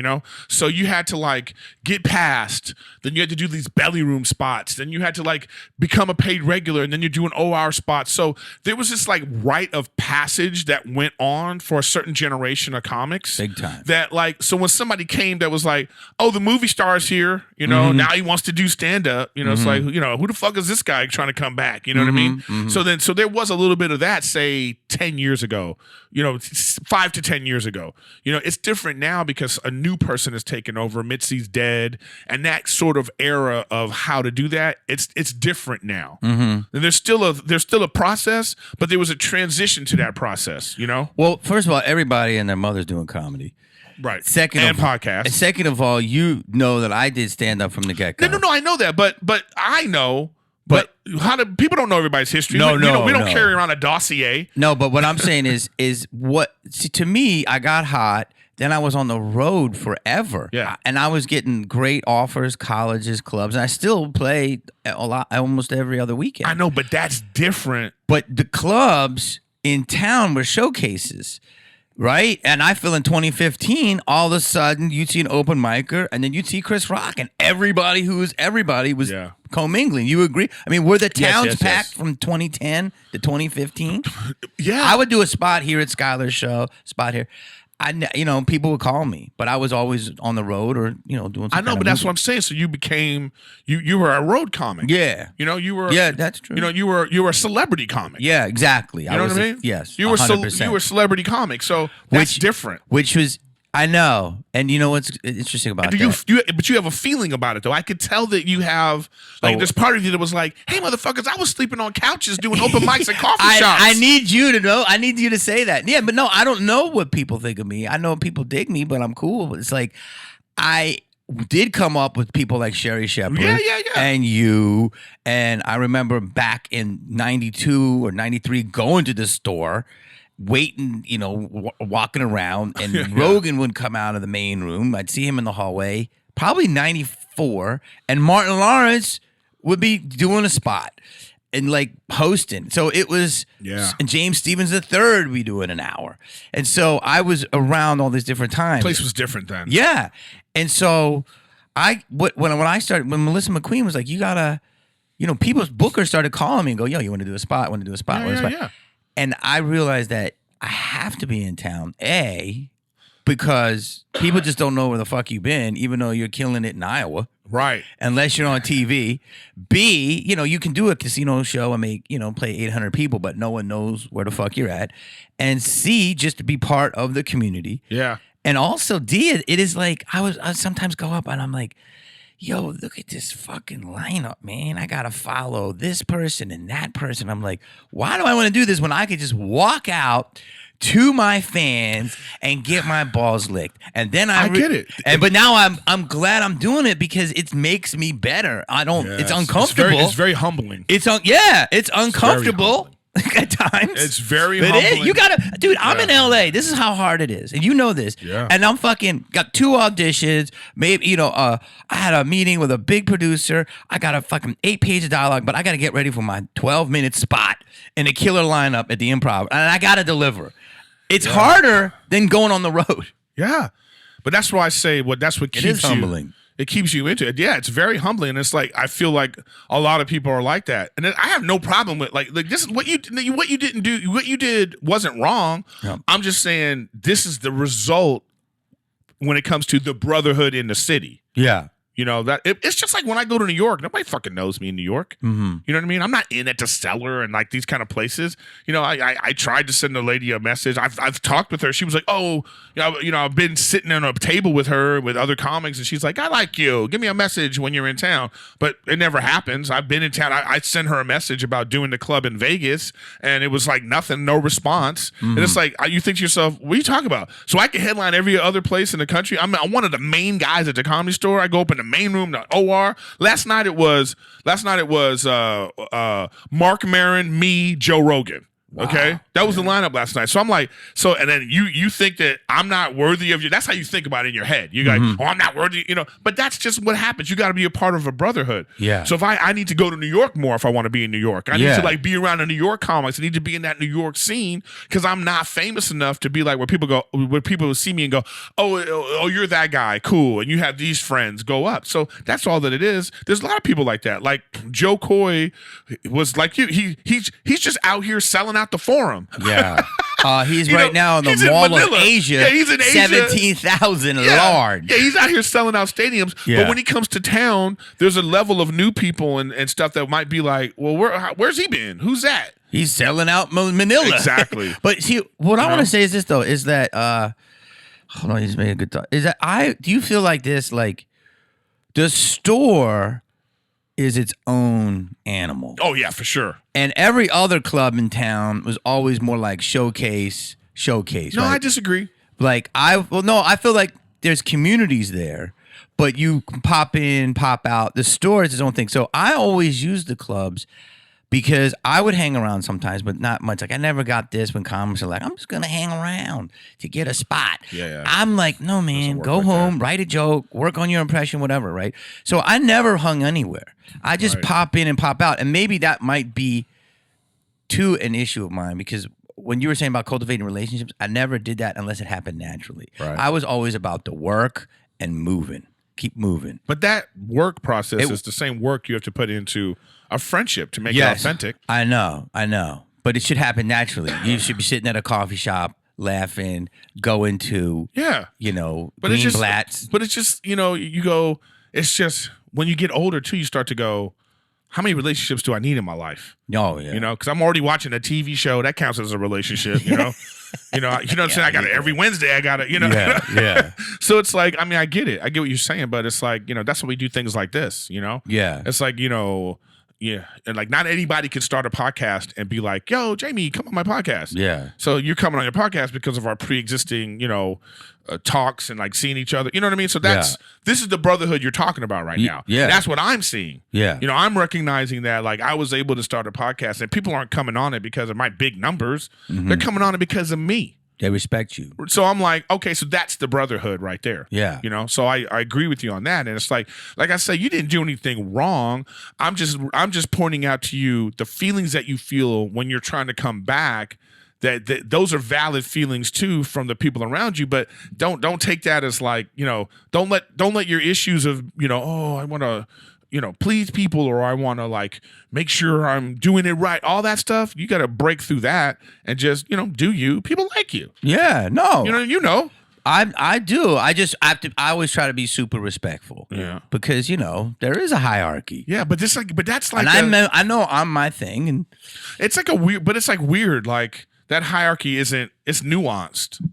[SPEAKER 1] So you had to like get past, then you had to do these belly room spots, then you had to like become a paid regular, and then you're doing OR spots. So there was this like rite of passage that went on for a certain generation of comics.
[SPEAKER 2] Big time.
[SPEAKER 1] That like, so when somebody came that was like, oh, the movie star's here, now he wants to do stand up, it's like, who the fuck is this guy trying to come back? You know what I mean?
[SPEAKER 2] Mm-hmm.
[SPEAKER 1] So there was a little bit of that, say 10 years ago, 5 to 10 years ago. It's different now because a new person has taken over. Mitzi's dead, and that sort of era of how to do that, it's different now. And there's still a process, but there was a transition to that process.
[SPEAKER 2] Well, first of all, everybody and their mother's doing comedy.
[SPEAKER 1] Right.
[SPEAKER 2] Podcast. Second of all, you know that I did stand up from the get-go.
[SPEAKER 1] No, I know that, but I know. But how do people don't know everybody's history? We don't carry around a dossier.
[SPEAKER 2] No, but what I'm saying is to me, I got hot. Then I was on the road forever.
[SPEAKER 1] Yeah.
[SPEAKER 2] And I was getting great offers, colleges, clubs. And I still play a lot, almost every other weekend.
[SPEAKER 1] I know, but that's different.
[SPEAKER 2] But the clubs in town were showcases. Right? And I feel in 2015, all of a sudden, you'd see an open micer, and then you'd see Chris Rock, and everybody was commingling. You agree? I mean, were the towns packed from 2010 to 2015?
[SPEAKER 1] Yeah.
[SPEAKER 2] I would do a spot here at Skylar's show, spot here. people would call me, but I was always on the road or, doing some
[SPEAKER 1] I know, but that's what I'm saying. So you became, you were a road comic.
[SPEAKER 2] Yeah.
[SPEAKER 1] You were.
[SPEAKER 2] Yeah, that's true.
[SPEAKER 1] You were a celebrity comic.
[SPEAKER 2] Yeah, exactly.
[SPEAKER 1] You know what I mean?
[SPEAKER 2] Yes.
[SPEAKER 1] You were a celebrity comic. So that's different.
[SPEAKER 2] Which was, I know. And you know what's interesting about that?
[SPEAKER 1] But you have a feeling about it, though. I could tell that you have, there's part of you that was like, hey, motherfuckers, I was sleeping on couches doing open mics at coffee shops.
[SPEAKER 2] I need you to know. I need you to say that. Yeah, but no, I don't know what people think of me. I know people dig me, but I'm cool. But it's like, I did come up with people like Sherry Shepherd and you. And I remember back in 92 or 93 going to the store, waiting, walking around, and Rogan would come out of the main room. I'd see him in the hallway, probably 94, and Martin Lawrence would be doing a spot and like hosting. So it was, and James Stevens III would be doing an hour. And so I was around all these different times.
[SPEAKER 1] The place was different then.
[SPEAKER 2] Yeah. And so when I started, when Melissa McQueen was like, you gotta, people's bookers started calling me and go, yo, you want to do a spot? Want to do a spot?
[SPEAKER 1] Yeah.
[SPEAKER 2] And I realized that I have to be in town, because people just don't know where the fuck you've been, even though you're killing it in Iowa.
[SPEAKER 1] Right.
[SPEAKER 2] Unless you're on TV. B, you can do a casino show and make, play 800 people, but no one knows where the fuck you're at. And C, just to be part of the community.
[SPEAKER 1] Yeah.
[SPEAKER 2] And also D, it is like, I sometimes go up and I'm like, yo, look at this fucking lineup, man. I got to follow this person and that person. I'm like, why do I want to do this when I could just walk out to my fans and get my balls licked? And then I
[SPEAKER 1] get it.
[SPEAKER 2] But now I'm glad I'm doing it because it makes me better. It's uncomfortable.
[SPEAKER 1] It's very humbling.
[SPEAKER 2] It's uncomfortable. At times.
[SPEAKER 1] It's very humbling.
[SPEAKER 2] You gotta, dude, I'm in LA. This is how hard it is. And you know this.
[SPEAKER 1] Yeah.
[SPEAKER 2] And I'm fucking got 2 auditions. Maybe, I had a meeting with a big producer. I got a fucking 8-page of dialogue, but I gotta get ready for my 12-minute spot in a killer lineup at the Improv. And I gotta deliver. It's harder than going on the road.
[SPEAKER 1] Yeah. But that's why I say that's what keeps you.
[SPEAKER 2] It is humbling.
[SPEAKER 1] It keeps you into it. Yeah, it's very humbling. And it's like, I feel like a lot of people are like that. And I have no problem with like this is what you didn't do. What you did wasn't wrong. Yeah. I'm just saying this is the result when it comes to the brotherhood in the city.
[SPEAKER 2] Yeah.
[SPEAKER 1] That it's just like when I go to New York, nobody fucking knows me in New York.
[SPEAKER 2] Mm-hmm.
[SPEAKER 1] You know what I mean? I'm not in at the Cellar and like these kind of places. I tried to send a lady a message. I've talked with her. She was like, oh, I've been sitting on a table with her with other comics, and she's like, I like you. Give me a message when you're in town. But it never happens. I've been in town. I sent her a message about doing the club in Vegas, and it was like nothing, no response. Mm-hmm. And it's like you think to yourself, what are you talking about? So I can headline every other place in the country. I'm one of the main guys at the Comedy Store. I go up in the main room, the OR. Last night it was Mark Maron, me, Joe Rogan. Wow. Okay, that was the lineup last night. So I'm like, and then you think that I'm not worthy of you. That's how you think about it in your head. You like, oh, I'm not worthy, But that's just what happens. You got to be a part of a brotherhood.
[SPEAKER 2] Yeah.
[SPEAKER 1] So if I need to go to New York more if I want to be in New York, I need to like be around the New York comics. I need to be in that New York scene because I'm not famous enough to be like where people see me and go, oh, you're that guy, cool, and you have these friends, go up. So that's all that it is. There's a lot of people like that. Like Joe Coy was like you. He's just out here selling out the Forum.
[SPEAKER 2] Yeah. He's right now in the Mall of Asia.
[SPEAKER 1] Yeah, he's in Asia.
[SPEAKER 2] 17,000 large.
[SPEAKER 1] Yeah, he's out here selling out stadiums. Yeah. But when he comes to town, there's a level of new people and stuff that might be like, well, where's he been? Who's that?
[SPEAKER 2] He's selling out Manila.
[SPEAKER 1] Exactly.
[SPEAKER 2] But see, what I want to say is this, though, is that, hold on, he's made a good thought. Is that do you feel like this, like, the store is its own animal.
[SPEAKER 1] Oh, yeah, for sure.
[SPEAKER 2] And every other club in town was always more like showcase. No, right?
[SPEAKER 1] I disagree.
[SPEAKER 2] Like, I feel like there's communities there, but you can pop in, pop out. The store is its own thing. So I always use the clubs because I would hang around sometimes, but not much. Like, I never got this when comics are like, I'm just going to hang around to get a spot.
[SPEAKER 1] Yeah.
[SPEAKER 2] I'm like, no, man, go home, write a joke, work on your impression, whatever, right? So I never hung anywhere. I just pop in and pop out. And maybe that might be an issue of mine because when you were saying about cultivating relationships, I never did that unless it happened naturally.
[SPEAKER 1] Right.
[SPEAKER 2] I was always about the work and moving. Keep moving.
[SPEAKER 1] But that work process is the same work you have to put into a friendship to make it authentic.
[SPEAKER 2] I know. But it should happen naturally. You should be sitting at a coffee shop laughing, going to, you know,
[SPEAKER 1] but it's just,
[SPEAKER 2] Greenblatt's.
[SPEAKER 1] But it's just, you know, you go, it's just, when you get older too, you start to go, how many relationships do I need in my life?
[SPEAKER 2] Oh, yeah.
[SPEAKER 1] You know, because I'm already watching a TV show. That counts as a relationship, you know? You know what I'm saying? I got it every Wednesday. I got it, you know?
[SPEAKER 2] Yeah.
[SPEAKER 1] So it's like, I mean, I get it. I get what you're saying, but it's like, you know, that's why we do things like this, you know?
[SPEAKER 2] Yeah.
[SPEAKER 1] It's like, you know, and like not anybody can start a podcast and be like, yo, Jamie, come on my podcast.
[SPEAKER 2] Yeah.
[SPEAKER 1] So you're coming on your podcast because of our pre-existing, you know, talks and like seeing each other. You know what I mean? So this is the brotherhood you're talking about right now.
[SPEAKER 2] Yeah.
[SPEAKER 1] That's what I'm seeing.
[SPEAKER 2] Yeah.
[SPEAKER 1] You know, I'm recognizing that like I was able to start a podcast and people aren't coming on it because of my big numbers.
[SPEAKER 2] Mm-hmm.
[SPEAKER 1] They're coming on it because of me.
[SPEAKER 2] They respect you.
[SPEAKER 1] So I'm like, okay, so that's the brotherhood right there.
[SPEAKER 2] Yeah.
[SPEAKER 1] You know, so I agree with you on that. And it's like I said, you didn't do anything wrong. I'm just pointing out to you the feelings that you feel when you're trying to come back, that those are valid feelings too from the people around you. But don't take that as like, you know, don't let your issues of, you know, oh, I want to, you know, please people, or I want to like make sure I'm doing it right. All that stuff, you got to break through that and just, you know, do you. People like you.
[SPEAKER 2] Yeah, no.
[SPEAKER 1] You know.
[SPEAKER 2] I do. I always try to be super respectful.
[SPEAKER 1] Yeah.
[SPEAKER 2] Because, you know, there is a hierarchy.
[SPEAKER 1] Yeah, but that's like
[SPEAKER 2] and I know I'm my thing, and
[SPEAKER 1] it's like it's like weird. Like that hierarchy it's nuanced.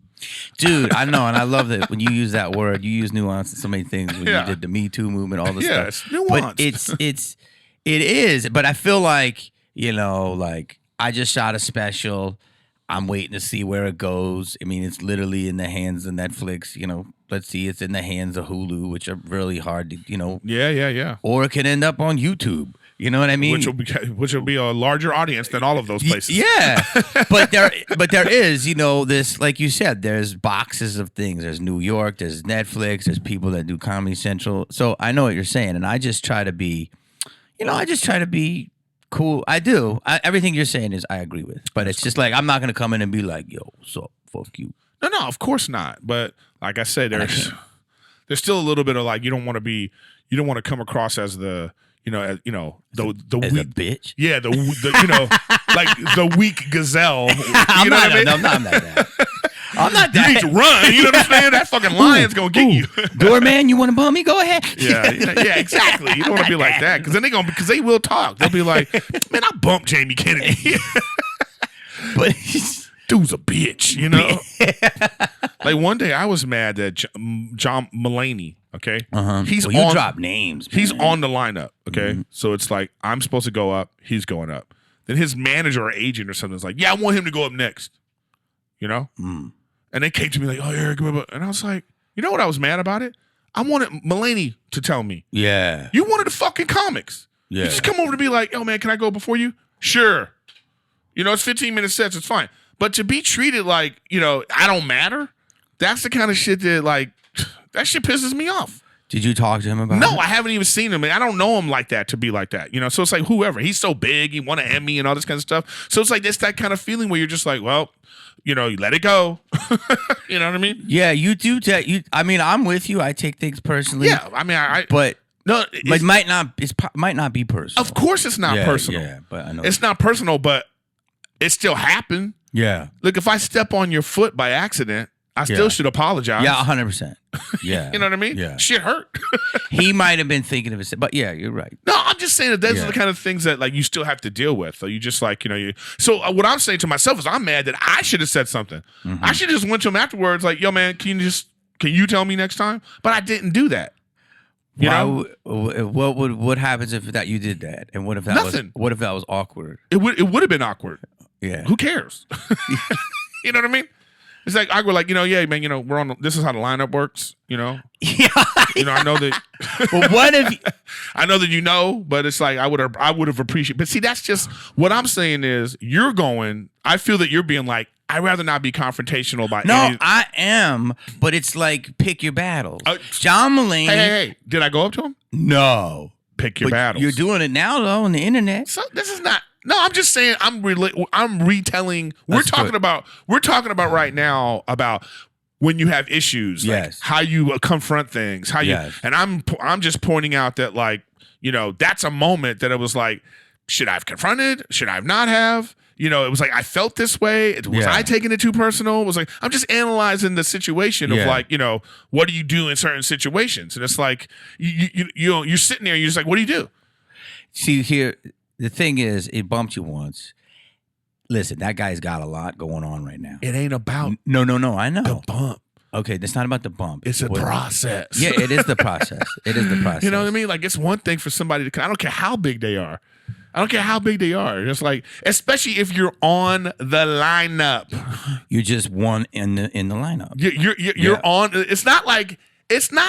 [SPEAKER 2] Dude, I know, and I love that when you use that word. You use nuance in so many things when you did the Me Too movement, all this stuff.
[SPEAKER 1] It's nuanced.
[SPEAKER 2] But it is. But I feel like, you know, like I just shot a special. I'm waiting to see where it goes. I mean, it's literally in the hands of Netflix. You know, let's see, it's in the hands of Hulu, which are really hard to, you know.
[SPEAKER 1] Yeah.
[SPEAKER 2] Or it can end up on YouTube. You know what I mean?
[SPEAKER 1] Which will be a larger audience than all of those places.
[SPEAKER 2] Yeah, but there is, you know, this, like you said, there's boxes of things. There's New York, there's Netflix, there's people that do Comedy Central. So I know what you're saying, and I just try to be, you know, cool. I do. Everything you're saying is I agree with, but it's just like I'm not gonna come in and be like, yo, so fuck you.
[SPEAKER 1] No, of course not. But like I said, there's still a little bit of like you don't want to come across as the. You know, the weak
[SPEAKER 2] bitch.
[SPEAKER 1] Yeah, the you know, like the weak gazelle. You know what I mean?
[SPEAKER 2] I'm not that. I'm not that.
[SPEAKER 1] You need to run. You know what I'm saying? That fucking lion's gonna get you.
[SPEAKER 2] Doorman, you want to bump me? Go ahead.
[SPEAKER 1] Yeah, exactly. You don't want to be like that because they will talk. They'll be like, man, I bumped Jamie Kennedy.
[SPEAKER 2] But
[SPEAKER 1] dude's a bitch, you know. Like one day, I was mad that John Mulaney. Okay,
[SPEAKER 2] he's you drop names. Man.
[SPEAKER 1] He's on the lineup. Okay, so it's like I'm supposed to go up. He's going up. Then his manager or agent or something is like, "Yeah, I want him to go up next." You know, and they came to me like, "Oh, Erik," and I was like, "You know what? I was mad about it. I wanted Mulaney to tell me.
[SPEAKER 2] Yeah,
[SPEAKER 1] you wanted the fucking comics. Yeah, you just come over to be like, "Yo, man, can I go before you?" Sure. You know, it's 15-minute sets. It's fine. But to be treated like, you know, I don't matter. That's the kind of shit that like. That shit pisses me off.
[SPEAKER 2] Did you talk to him about it?
[SPEAKER 1] No, I haven't even seen him. I don't know him like that to be like that. You know, so it's like whoever. He's so big. He won an Emmy and all this kind of stuff. So it's like it's that kind of feeling where you're just like, well, you know, you let it go. You know what I mean?
[SPEAKER 2] Yeah, you do. I mean, I'm with you. I take things personally.
[SPEAKER 1] Yeah, I mean,
[SPEAKER 2] but it might not be personal.
[SPEAKER 1] Of course, it's not personal.
[SPEAKER 2] Yeah, but I know
[SPEAKER 1] it's not personal, but it still happened.
[SPEAKER 2] Yeah.
[SPEAKER 1] Look, if I step on your foot by accident, I still should apologize.
[SPEAKER 2] Yeah, 100%. Yeah.
[SPEAKER 1] You know what I mean?
[SPEAKER 2] Yeah.
[SPEAKER 1] Shit hurt.
[SPEAKER 2] He might have been thinking of it, but yeah, you're right.
[SPEAKER 1] No, I'm just saying that those are the kind of things that like you still have to deal with. So you just like, you know, so what I'm saying to myself is I'm mad that I should have said something. I should have just went to him afterwards like, yo, man, can you tell me next time? But I didn't do that. You know?
[SPEAKER 2] What happens if that you did that? And what if that was awkward?
[SPEAKER 1] It would have been awkward.
[SPEAKER 2] Yeah.
[SPEAKER 1] Who cares? You know what I mean? It's like awkward, like, you know, yeah, man, you know, this is how the lineup works, you know?
[SPEAKER 2] Yeah.
[SPEAKER 1] You know, I know that.
[SPEAKER 2] Well, what if
[SPEAKER 1] I know that you know, but it's like I would have appreciated. But see, that's just what I'm saying is I feel that you're being like, I'd rather not be confrontational by any.
[SPEAKER 2] I am, but it's like pick your battles. John Mulaney.
[SPEAKER 1] Hey, did I go up to him?
[SPEAKER 2] No.
[SPEAKER 1] Pick your battles.
[SPEAKER 2] You're doing it now though on the internet.
[SPEAKER 1] So this is not. No, I'm just saying I'm retelling. We're talking about right now about when you have issues, like how you confront things, how you and I'm just pointing out that like, you know, that's a moment that it was like, should I have confronted? Should I not have? You know, it was like, I felt this way. Was I taking it too personal? It was like, I'm just analyzing the situation of like, you know, what do you do in certain situations? And it's like, you're sitting there and you're just like, what do you do?
[SPEAKER 2] See, here, the thing is, it bumped you once. Listen, that guy's got a lot going on right now.
[SPEAKER 1] It ain't about
[SPEAKER 2] no, I know.
[SPEAKER 1] the bump.
[SPEAKER 2] Okay, it's not about the bump.
[SPEAKER 1] It's a process.
[SPEAKER 2] Yeah, it is the process. It is the process.
[SPEAKER 1] You know what I mean? Like, it's one thing for somebody to, I don't care how big they are. I don't care how big they are. It's like, especially if you're on the lineup.
[SPEAKER 2] You're just one in the lineup.
[SPEAKER 1] You're on. It's not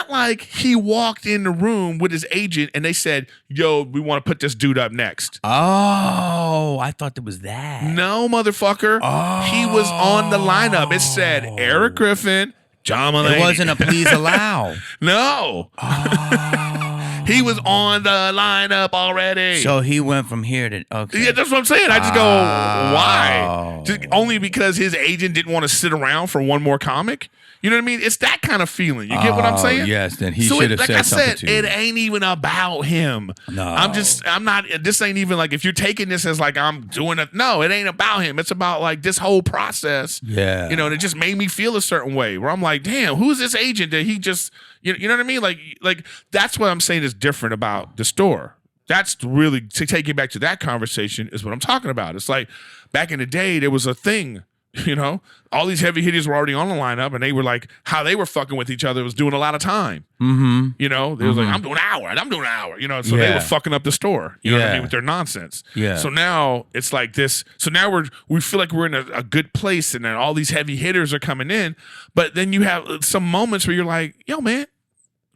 [SPEAKER 1] like he walked in the room with his agent and they said, "Yo, we want to put this dude up next."
[SPEAKER 2] Oh, I thought there was that.
[SPEAKER 1] No, motherfucker. Oh. He was on the lineup. It said Erik Griffin, John Mulaney.
[SPEAKER 2] It wasn't a please allow.
[SPEAKER 1] No. Oh. He was on the lineup already.
[SPEAKER 2] So he went from here to, okay.
[SPEAKER 1] Yeah, that's what I'm saying. I just go, why? Just only because his agent didn't want to sit around for one more comic? You know what I mean? It's that kind of feeling. You get what I'm saying?
[SPEAKER 2] Yes, then he should have said something to you.
[SPEAKER 1] It ain't even about him.
[SPEAKER 2] No.
[SPEAKER 1] This ain't even like, if you're taking this as like I'm doing it. No, it ain't about him. It's about like this whole process.
[SPEAKER 2] Yeah.
[SPEAKER 1] You know, and it just made me feel a certain way where I'm like, damn, who's this agent that he just, you know what I mean? Like that's what I'm saying is different about the store. That's really, to take you back to that conversation is what I'm talking about. It's like back in the day, there was a thing. You know, all these heavy hitters were already on the lineup, and they were like, how they were fucking with each other was doing a lot of time.
[SPEAKER 2] Mm-hmm.
[SPEAKER 1] You know, they was like, I'm doing an hour. You know, so they were fucking up the store. You know what I mean, with their nonsense.
[SPEAKER 2] Yeah.
[SPEAKER 1] So now it's like this. So now we feel like we're in a good place, and then all these heavy hitters are coming in. But then you have some moments where you're like, yo, man,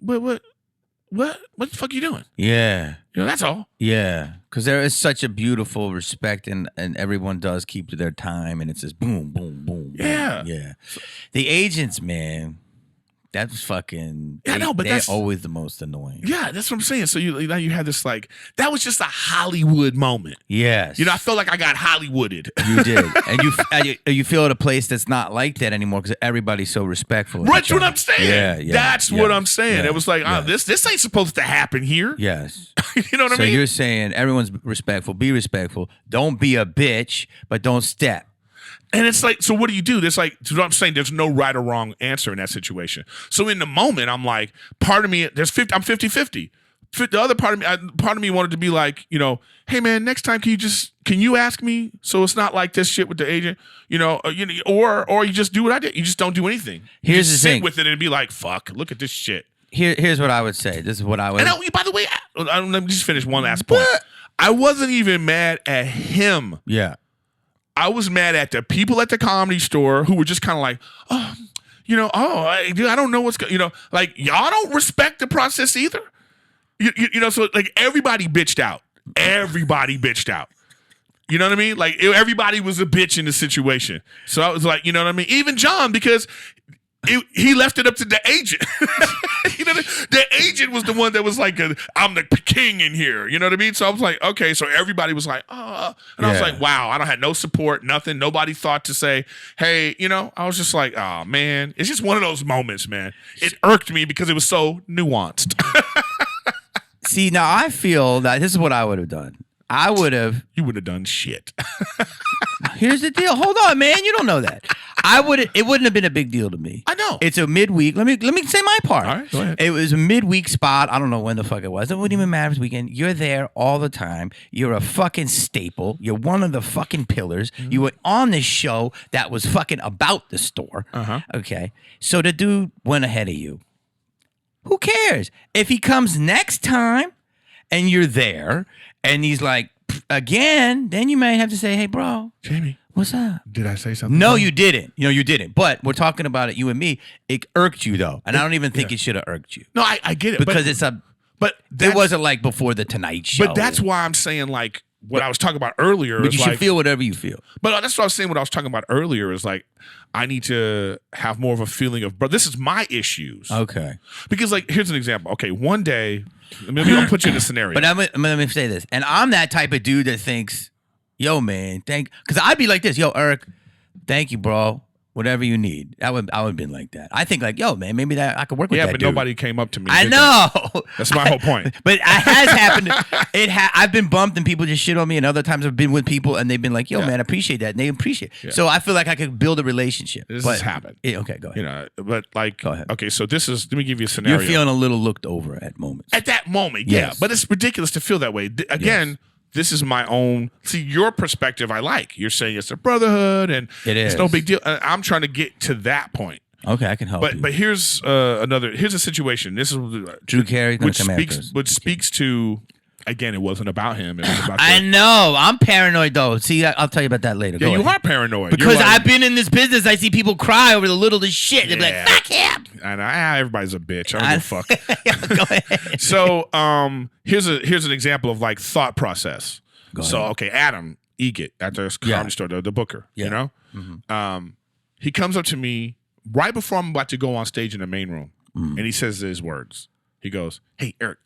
[SPEAKER 1] what the fuck are you doing?
[SPEAKER 2] Yeah.
[SPEAKER 1] You know, that's all.
[SPEAKER 2] Yeah. Because there is such a beautiful respect, and everyone does keep to their time, and it's just boom, boom, boom.
[SPEAKER 1] Yeah.
[SPEAKER 2] Boom. Yeah. The agents, man, that's fucking,
[SPEAKER 1] but
[SPEAKER 2] they're always the most annoying.
[SPEAKER 1] Yeah, that's what I'm saying. So now you have this like, that was just a Hollywood moment.
[SPEAKER 2] Yes.
[SPEAKER 1] You know, I felt like I got Hollywooded.
[SPEAKER 2] You did. And you feel at a place that's not like that anymore because everybody's so respectful.
[SPEAKER 1] That's what I'm saying.
[SPEAKER 2] Yeah.
[SPEAKER 1] That's what I'm saying. It was like, this ain't supposed to happen here.
[SPEAKER 2] Yes.
[SPEAKER 1] You know what I mean?
[SPEAKER 2] So you're saying everyone's respectful. Be respectful. Don't be a bitch, but don't step.
[SPEAKER 1] And it's like, so what do you do? There's like, so what I'm saying, there's no right or wrong answer in that situation. So in the moment, I'm like, part of me, I'm 50-50. The other part of me wanted to be like, you know, hey man, next time can you ask me so it's not like this shit with the agent, you know, or you just do what I did. You just don't do anything.
[SPEAKER 2] Here's
[SPEAKER 1] you
[SPEAKER 2] the
[SPEAKER 1] sit
[SPEAKER 2] thing.
[SPEAKER 1] with it and be like, fuck, look at this shit.
[SPEAKER 2] Here's what I would say. This is what I would.
[SPEAKER 1] And by the way, let me just finish one last point. I wasn't even mad at him.
[SPEAKER 2] Yeah.
[SPEAKER 1] I was mad at the people at the Comedy Store who were just kind of like, oh, you know, I don't know what's going, you know, like y'all don't respect the process either. You know, so like everybody bitched out. You know what I mean? Like everybody was a bitch in the situation. So I was like, you know what I mean? Even John, because he left it up to the agent. You know, the agent was the one that was like, I'm the king in here. You know what I mean? So I was like, okay. So everybody was like, oh. And I was like, wow, I don't have no support, nothing. Nobody thought to say, hey, you know, I was just like, oh, man. It's just one of those moments, man. It irked me because it was so nuanced.
[SPEAKER 2] See, now I feel that this is what I would have done. You would have
[SPEAKER 1] done shit.
[SPEAKER 2] Here's the deal. Hold on, man. You don't know that. It wouldn't have been a big deal to me.
[SPEAKER 1] I know.
[SPEAKER 2] It's a midweek. Let me say my part.
[SPEAKER 1] All right, go ahead.
[SPEAKER 2] It was a midweek spot. I don't know when the fuck it was. It wouldn't even matter if it was weekend. You're there all the time. You're a fucking staple. You're one of the fucking pillars. Mm-hmm. You were on this show that was fucking about the store.
[SPEAKER 1] Uh-huh.
[SPEAKER 2] Okay. So the dude went ahead of you. Who cares? If he comes next time and you're there and he's like, again, then you may have to say, hey, bro.
[SPEAKER 1] Jamie.
[SPEAKER 2] What's up?
[SPEAKER 1] Did I say something?
[SPEAKER 2] No, you didn't. You know, you didn't. But we're talking about it, you and me. It irked you, though. And I don't even think it should have irked you.
[SPEAKER 1] No, I get it.
[SPEAKER 2] Because it wasn't like before the Tonight Show.
[SPEAKER 1] But that's why I'm saying, like, what I was talking about earlier.
[SPEAKER 2] But you should feel whatever you feel.
[SPEAKER 1] But that's what I was saying. What I was talking about earlier is like, I need to have more of a feeling of, bro, this is my issues.
[SPEAKER 2] Okay.
[SPEAKER 1] Because, like, here's an example. Okay, one day, maybe I'll put you in a scenario.
[SPEAKER 2] But let me say this. And I'm that type of dude that thinks, yo, man, because I'd be like this. Yo, Erik, thank you, bro. Whatever you need. I would have been like that. I think like, yo, man, maybe that I could work with that
[SPEAKER 1] Yeah, but
[SPEAKER 2] dude.
[SPEAKER 1] nobody came up to me.
[SPEAKER 2] I know.
[SPEAKER 1] That's my whole point.
[SPEAKER 2] But it has happened. I've been bumped and people just shit on me, and other times I've been with people and they've been like, yo, man, I appreciate that. And they appreciate it. Yeah. So I feel like I could build a relationship.
[SPEAKER 1] This has happened.
[SPEAKER 2] Okay, go ahead.
[SPEAKER 1] You know, but like,
[SPEAKER 2] go ahead.
[SPEAKER 1] Okay, so let me give you a scenario.
[SPEAKER 2] You're feeling a little looked over at moments.
[SPEAKER 1] At that moment, yeah. But it's ridiculous to feel that way. Again, this is my own. See, your perspective I like. You're saying it's a brotherhood and it's no big deal. I'm trying to get to that point.
[SPEAKER 2] Okay, I can help you.
[SPEAKER 1] But here's here's a situation. This is
[SPEAKER 2] Drew Carey,
[SPEAKER 1] which speaks to, again, it wasn't about him. It was about
[SPEAKER 2] I know. I'm paranoid though. See, I'll tell you about that later.
[SPEAKER 1] Yeah, you are paranoid.
[SPEAKER 2] Because I've been in this business. I see people cry over the littlest shit. They're like, fuck him.
[SPEAKER 1] And everybody's a bitch. I don't give a fuck.
[SPEAKER 2] Go ahead.
[SPEAKER 1] So here's an example of like thought process. So okay, Adam Egget at the comedy store, the booker, you know? Mm-hmm. He comes up to me right before I'm about to go on stage in the main room, and he says these words. He goes, "Hey, Eric,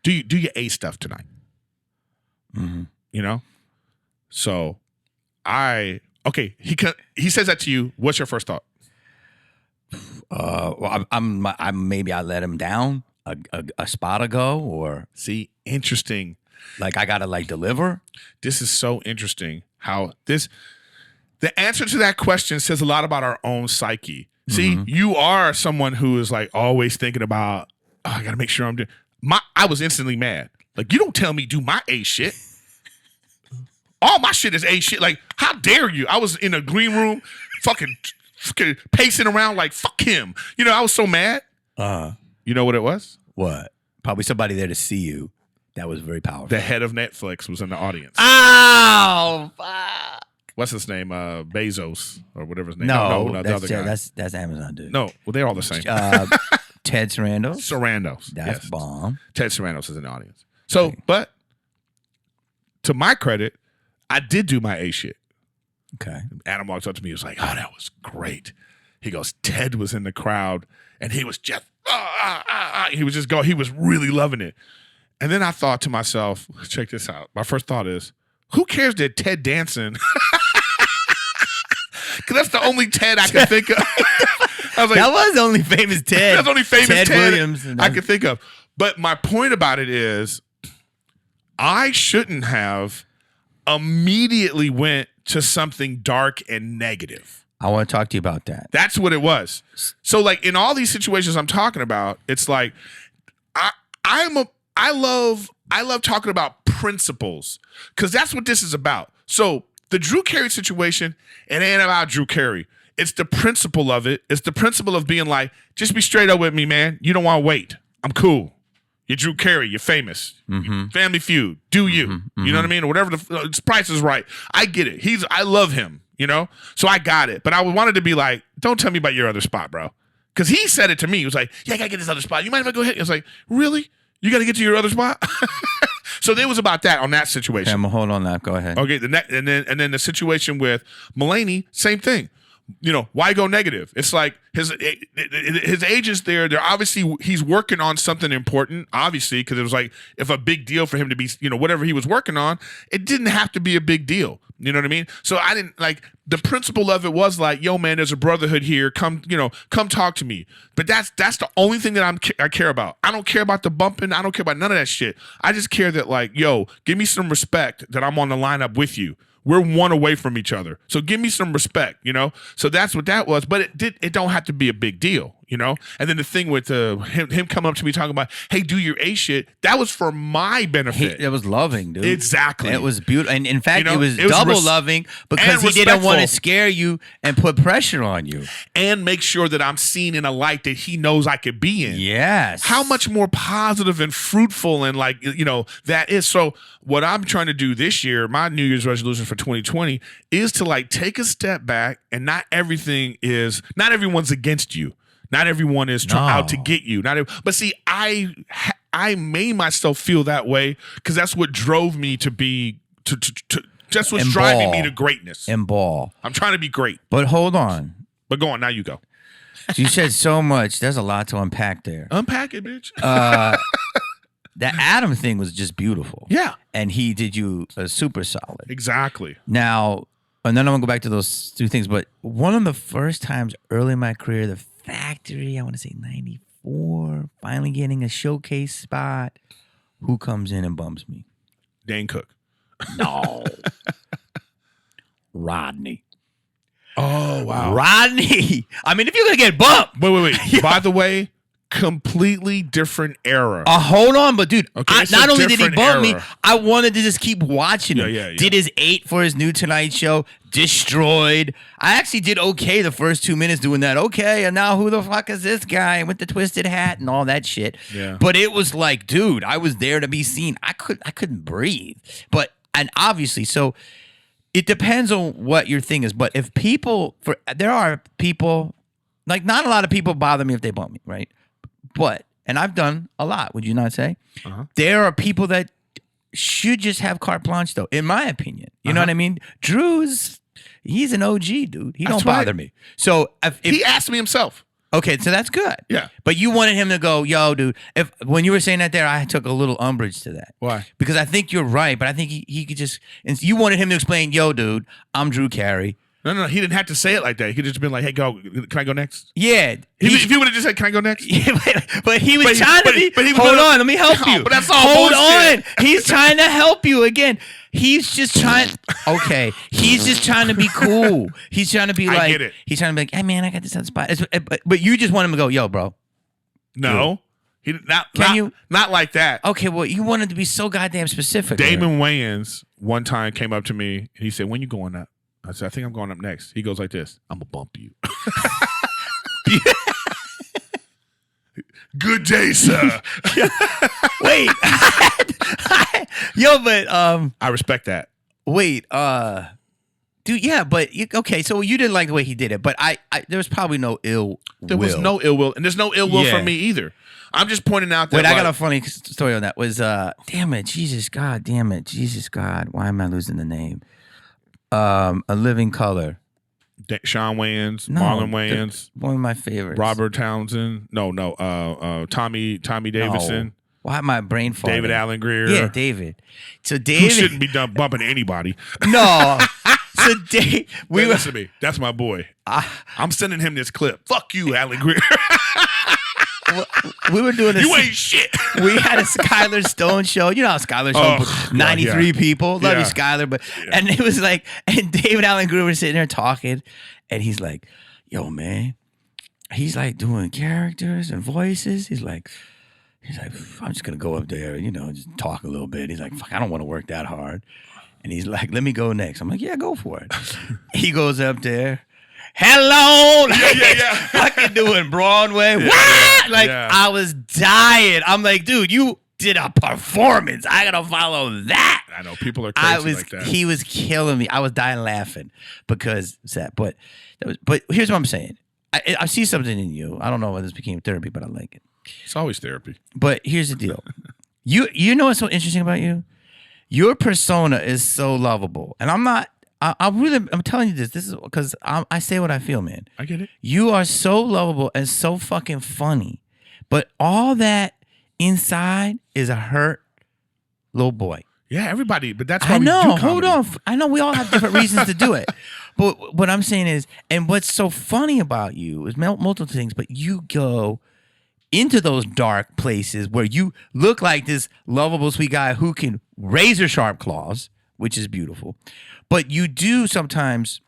[SPEAKER 1] do your A stuff tonight?" Mm-hmm. You know? So he says that to you. What's your first thought?
[SPEAKER 2] Well, I'm maybe I let him down a spot ago, or
[SPEAKER 1] see, interesting.
[SPEAKER 2] Like I gotta like deliver.
[SPEAKER 1] This is so interesting. How the answer to that question says a lot about our own psyche. See, you are someone who is like always thinking about, oh, I gotta make sure I'm doing. I was instantly mad. Like, you don't tell me do my A shit. All my shit is A shit. Like, how dare you? I was in a green room, fucking pacing around like fuck him. You know, I was so mad. You know what it was?
[SPEAKER 2] What? Probably somebody there to see you. That was very powerful.
[SPEAKER 1] The head of Netflix was in the audience.
[SPEAKER 2] Oh, fuck.
[SPEAKER 1] What's his name? Bezos or whatever his name.
[SPEAKER 2] No,
[SPEAKER 1] the other guy.
[SPEAKER 2] That's Amazon, dude.
[SPEAKER 1] No, well, they're all the same.
[SPEAKER 2] Ted Sarandos.
[SPEAKER 1] That's
[SPEAKER 2] bomb.
[SPEAKER 1] Ted Sarandos is in the audience. So, but to my credit, I did do my A shit.
[SPEAKER 2] Okay.
[SPEAKER 1] Adam walks up to me. He was like, "Oh, that was great." He goes, "Ted was in the crowd, and he was just He was just He was really loving it." And then I thought to myself, check this out. My first thought is, who cares that Ted Danson? Because that's the only Ted I could think of. I was like,
[SPEAKER 2] that was the only famous Ted.
[SPEAKER 1] That's the only famous Ted
[SPEAKER 2] Williams
[SPEAKER 1] I could think of. But my point about it is, I shouldn't have immediately went to something dark and negative.
[SPEAKER 2] I want to talk to you about that.
[SPEAKER 1] That's what it was. So like in all these situations I'm talking about, it's like I love talking about principles, because that's what this is about. So the Drew Carey situation, it ain't about Drew Carey. It's the principle of it. It's the principle of being like, just be straight up with me, man. You don't want to wait. I'm cool. You're Drew Carey. You're famous. Mm-hmm. Family Feud. Do you? Mm-hmm. You know what I mean? Or whatever. The Price is Right. I get it. I love him. You know? So I got it. But I wanted to be like, don't tell me about your other spot, bro. Because he said it to me. He was like, yeah, I got to get this other spot. You mind if I go ahead? I was like, really? You got to get to your other spot? So it was about that on that situation.
[SPEAKER 2] Okay, I'm gonna hold on that. Go ahead.
[SPEAKER 1] Okay, and then the situation with Mulaney, same thing. You know, why go negative? It's like his agents there. They're obviously, he's working on something important, obviously, because it was like, if a big deal for him to be, you know, whatever he was working on, it didn't have to be a big deal. You know what I mean? So I didn't like, the principle of it was like, yo, man, there's a brotherhood here. Come talk to me. But that's the only thing that I care about. I don't care about the bumping. I don't care about none of that shit. I just care that, like, yo, give me some respect that I'm on the lineup with you. We're one away from each other. So give me some respect, you know? So that's what that was. But it don't have to be a big deal, you know? And then the thing with him coming up to me talking about, hey, do your A shit, that was for my benefit.
[SPEAKER 2] It was loving, dude.
[SPEAKER 1] Exactly.
[SPEAKER 2] It was beautiful. And in fact,
[SPEAKER 1] you know,
[SPEAKER 2] it was double loving, because he didn't want to scare you and put pressure on you.
[SPEAKER 1] And make sure that I'm seen in a light that he knows I could be in.
[SPEAKER 2] Yes.
[SPEAKER 1] How much more positive and fruitful and, like, you know, that is. So what I'm trying to do this year, my New Year's resolution for 2020, is to, like, take a step back, and not everyone's against you. Not everyone is out to get you. But see, I made myself feel that way because that's what drove me to be that's what's driving me to greatness.
[SPEAKER 2] And ball.
[SPEAKER 1] I'm trying to be great.
[SPEAKER 2] But hold on.
[SPEAKER 1] But go on, now you go.
[SPEAKER 2] You said so much. There's a lot to unpack there.
[SPEAKER 1] Unpack it, bitch.
[SPEAKER 2] That Adam thing was just beautiful.
[SPEAKER 1] Yeah.
[SPEAKER 2] And he did you super solid.
[SPEAKER 1] Exactly.
[SPEAKER 2] Now, and then I'm gonna go back to those two things. But one of the first times early in my career, the Factory, I want to say 94, finally getting a showcase spot. Who comes in and bumps me?
[SPEAKER 1] Dane Cook.
[SPEAKER 2] No. Rodney.
[SPEAKER 1] Oh, wow.
[SPEAKER 2] Rodney. I mean, if you're going to get bumped.
[SPEAKER 1] Wait. Yeah. By the way, completely different era.
[SPEAKER 2] Hold on, but dude,
[SPEAKER 1] okay,
[SPEAKER 2] not only did he bump me,
[SPEAKER 1] era.
[SPEAKER 2] I wanted to just keep watching him.
[SPEAKER 1] Yeah.
[SPEAKER 2] Did his 8 for his new Tonight Show, destroyed. I actually did okay the first 2 minutes doing that. Okay, and now who the fuck is this guy with the twisted hat and all that shit?
[SPEAKER 1] Yeah.
[SPEAKER 2] But it was like, dude, I was there to be seen. I couldn't breathe. And obviously, so it depends on what your thing is. But if there are people, like not a lot of people bother me if they bump me, right? But, and I've done a lot, would you not say? Uh-huh. There are people that should just have carte blanche, though, in my opinion. You know what I mean? He's an OG, dude. He don't bother me. So if
[SPEAKER 1] he asked me himself.
[SPEAKER 2] Okay, so that's good.
[SPEAKER 1] Yeah.
[SPEAKER 2] But you wanted him to go, yo, dude. When you were saying that there, I took a little umbrage to that.
[SPEAKER 1] Why?
[SPEAKER 2] Because I think you're right, but I think he could just, and you wanted him to explain, yo, dude, I'm Drew Carey.
[SPEAKER 1] No. He didn't have to say it like that. He could just been like, "Hey, go. Can I go next?"
[SPEAKER 2] Yeah.
[SPEAKER 1] If he would have just said, "Can I go next?"
[SPEAKER 2] Yeah, but he was trying to be. Hold on, let me help you.
[SPEAKER 1] But that's all
[SPEAKER 2] Hold
[SPEAKER 1] bullshit.
[SPEAKER 2] on. He's trying to help you again. He's just trying. Okay. He's just trying to be cool. He's trying to be like.
[SPEAKER 1] I get it.
[SPEAKER 2] He's trying to be like, "Hey man, I got this other spot." But you just want him to go, "Yo, bro."
[SPEAKER 1] No. He not like that.
[SPEAKER 2] Okay, well, you wanted to be so goddamn specific.
[SPEAKER 1] Damon Wayans one time came up to me and he said, "When you going up?" I said, "I think I'm going up next." He goes like this, "I'm gonna bump you." Good day, sir.
[SPEAKER 2] Wait. Yo, but
[SPEAKER 1] I respect that.
[SPEAKER 2] Wait, dude, yeah, but okay, so you didn't like the way he did it, but I there was probably no ill will.
[SPEAKER 1] There was no ill will, and there's no ill will from me either. I'm just pointing out that.
[SPEAKER 2] Wait, I got a funny story on that. Was damn it, Jesus God, why am I losing the name? A Living Color.
[SPEAKER 1] Sean Wayans, Marlon Wayans,
[SPEAKER 2] one of my favorites.
[SPEAKER 1] Robert Townsend. Tommy Davidson.
[SPEAKER 2] No. Why am my brain falling?
[SPEAKER 1] David Allen Greer.
[SPEAKER 2] Yeah, David. So David,
[SPEAKER 1] who shouldn't be done bumping anybody.
[SPEAKER 2] No. So
[SPEAKER 1] listen to me. That's my boy. I'm sending him this clip. Fuck you, Allen Greer.
[SPEAKER 2] We were doing this.
[SPEAKER 1] You ain't shit.
[SPEAKER 2] We had a Skylar Stone show. You know how Skylar Stone, 93 people. Love you, Skylar. But and it was like, and David Allen Greer was sitting there talking, and he's like, "Yo, man," he's like doing characters and voices. He's like, "I'm just gonna go up there, just talk a little bit." He's like, "Fuck, I don't want to work that hard." And he's like, "Let me go next." I'm like, "Yeah, go for it." He goes up there. Hello, fucking doing Broadway. What? I was dying. I'm like, dude, you did a performance. I gotta follow that.
[SPEAKER 1] I know people are crazy like that.
[SPEAKER 2] He was killing me. I was dying laughing because that. But here's what I'm saying. I see something in you. I don't know whether this became therapy, but I like it.
[SPEAKER 1] It's always therapy.
[SPEAKER 2] But here's the deal. You know what's so interesting about you? Your persona is so lovable, and I'm not. I'm telling you this. This is because I say what I feel, man.
[SPEAKER 1] I get it.
[SPEAKER 2] You are so lovable and so fucking funny, but all that inside is a hurt little boy.
[SPEAKER 1] Yeah, everybody. But that's why
[SPEAKER 2] I know.
[SPEAKER 1] We do
[SPEAKER 2] Hold on. I know we all have different reasons to do it. But what I'm saying is, and what's so funny about you is multiple things. But you go into those dark places where you look like this lovable, sweet guy who can razor sharp claws, which is beautiful. But you do sometimes.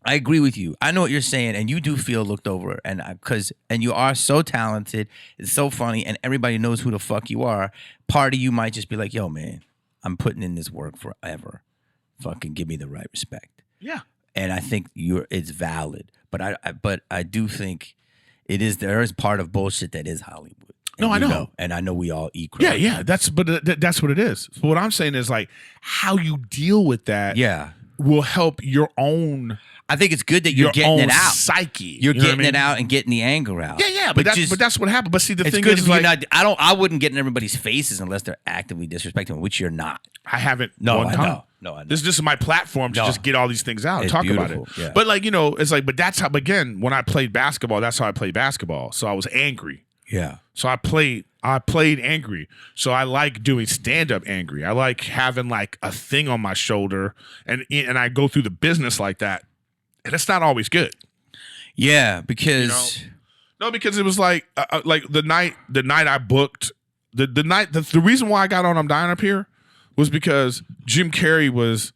[SPEAKER 2] I agree with you. I know what you're saying, and you do feel looked over, and you are so talented, it's so funny, and everybody knows who the fuck you are. Part of you might just be like, "Yo, man, I'm putting in this work forever. Fucking give me the right respect."
[SPEAKER 1] Yeah,
[SPEAKER 2] and I think it's valid, but I do think there is part of bullshit that is Hollywood.
[SPEAKER 1] No, I know.
[SPEAKER 2] And I know we all equal.
[SPEAKER 1] Yeah. That's what it is. So what I'm saying is like how you deal with that.
[SPEAKER 2] Yeah,
[SPEAKER 1] will help your own.
[SPEAKER 2] I think it's good that you're getting it out.
[SPEAKER 1] Psyche.
[SPEAKER 2] You're getting it out and getting the anger out.
[SPEAKER 1] Yeah. But that's what happened. But see, the thing
[SPEAKER 2] good
[SPEAKER 1] is,
[SPEAKER 2] if you're not. I wouldn't get in everybody's faces unless they're actively disrespecting them, which you're not.
[SPEAKER 1] I haven't.
[SPEAKER 2] No,
[SPEAKER 1] one
[SPEAKER 2] I
[SPEAKER 1] time.
[SPEAKER 2] know. No, I know.
[SPEAKER 1] This is my platform to just get all these things out and talk about it.
[SPEAKER 2] Yeah.
[SPEAKER 1] But it's like, but that's how. Again, when I played basketball, that's how I played basketball. So I was angry.
[SPEAKER 2] Yeah.
[SPEAKER 1] So I played angry. So I like doing stand-up angry. I like having like a thing on my shoulder, and I go through the business like that, and it's not always good.
[SPEAKER 2] Yeah, because
[SPEAKER 1] because it was like the night I booked the reason why I got on I'm Dying Up Here was because Jim Carrey was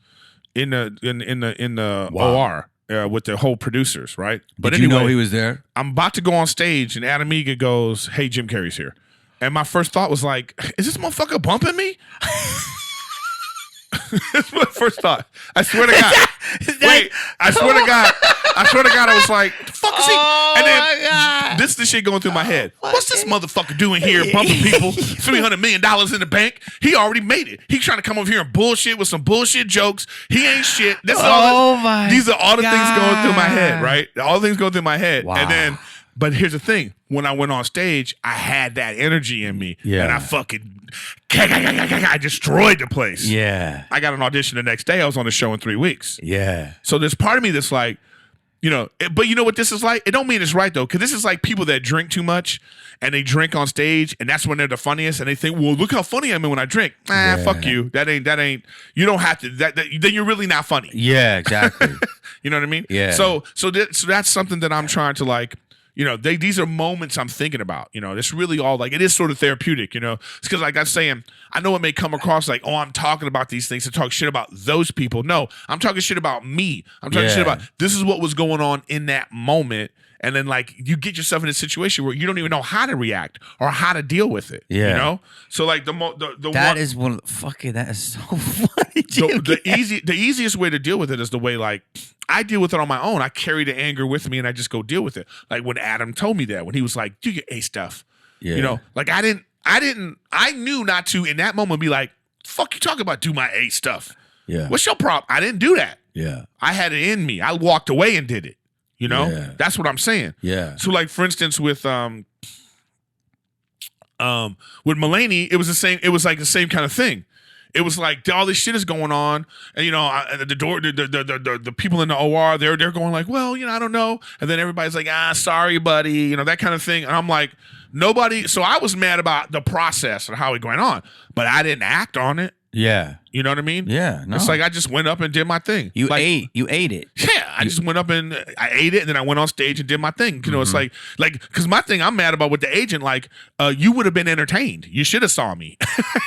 [SPEAKER 1] in the OR. With the whole producers, right?
[SPEAKER 2] But anyway, you know he was there?
[SPEAKER 1] I'm about to go on stage, and Adam Egan goes, "Hey, Jim Carrey's here." And my first thought was like, "Is this motherfucker bumping me?" That's my first thought. I swear to God. I swear to God. I was like, "The fuck is he?" And then this is the shit going through my head. What's this motherfucker doing here, bumping people? $300 million in the bank. He already made it. He's trying to come over here and bullshit with some bullshit jokes. He ain't shit. These are all the things going through my head, right? All the things going through my head. Wow. And then, but here's the thing. When I went on stage, I had that energy in me. Yeah. And I fucking I destroyed the place.
[SPEAKER 2] Yeah.
[SPEAKER 1] I got an audition the next day. I was on the show in 3 weeks.
[SPEAKER 2] Yeah.
[SPEAKER 1] So there's part of me that's like, but you know what this is like? It don't mean it's right though, because this is like people that drink too much and they drink on stage, and that's when they're the funniest, and they think, well, look how funny I am when I drink. Fuck you. That ain't. You don't have to. Then you're really not funny.
[SPEAKER 2] Yeah, exactly.
[SPEAKER 1] You know what I mean?
[SPEAKER 2] Yeah.
[SPEAKER 1] So that's something that I'm trying to like. These are moments I'm thinking about. It's really all like, it is sort of therapeutic. It's because like I'm saying, I know it may come across like, oh, I'm talking about these things to talk shit about those people. No, I'm talking shit about me. I'm talking shit about this is what was going on in that moment. And then like you get yourself in a situation where you don't even know how to react or how to deal with it. Yeah. So like that
[SPEAKER 2] is one of the fucking, that is so funny.
[SPEAKER 1] The easiest way to deal with it is the way like I deal with it on my own. I carry the anger with me and I just go deal with it. Like when Adam told me that, when he was like, do your A stuff. Yeah. Like I knew not to in that moment be like, fuck you talking about, do my A stuff.
[SPEAKER 2] Yeah.
[SPEAKER 1] What's your problem? I didn't do that.
[SPEAKER 2] Yeah.
[SPEAKER 1] I had it in me. I walked away and did it. That's what I'm saying.
[SPEAKER 2] Yeah.
[SPEAKER 1] So like for instance with Mulaney, it was the same. It was like the same kind of thing. It was like all this shit is going on, and the people in the OR, they're going like, well, I don't know, and then everybody's like, sorry, buddy, that kind of thing, and I'm like, nobody. So I was mad about the process and how it going on, but I didn't act on it.
[SPEAKER 2] Yeah.
[SPEAKER 1] You know what I mean?
[SPEAKER 2] Yeah. No.
[SPEAKER 1] It's like I just went up and did my thing.
[SPEAKER 2] You ate it.
[SPEAKER 1] Yeah. I just went up and I ate it, and then I went on stage and did my thing. It's like because my thing I'm mad about with the agent, like, you would have been entertained. You should have saw me.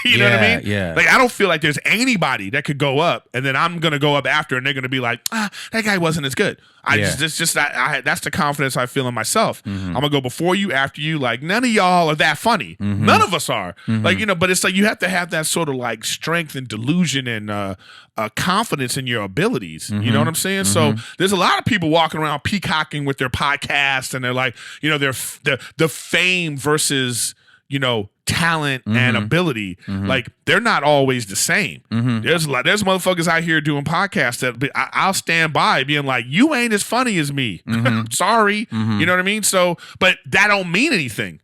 [SPEAKER 1] You know what I mean?
[SPEAKER 2] Yeah.
[SPEAKER 1] Like I don't feel like there's anybody that could go up and then I'm gonna go up after and they're gonna be like, that guy wasn't as good. That's the confidence I feel in myself. I'm gonna go before you, after you. Like none of y'all are that funny. None of us are. Like but it's like you have to have that sort of like strength and delusion and confidence in your abilities. You know what I'm saying? So there's a lot of people walking around peacocking with their podcasts, and they're like, they're the fame versus talent and ability. Like they're not always the same. There's motherfuckers out here doing podcasts that I'll stand by being like, you ain't as funny as me. Sorry. You know what I mean? So, but that don't mean anything.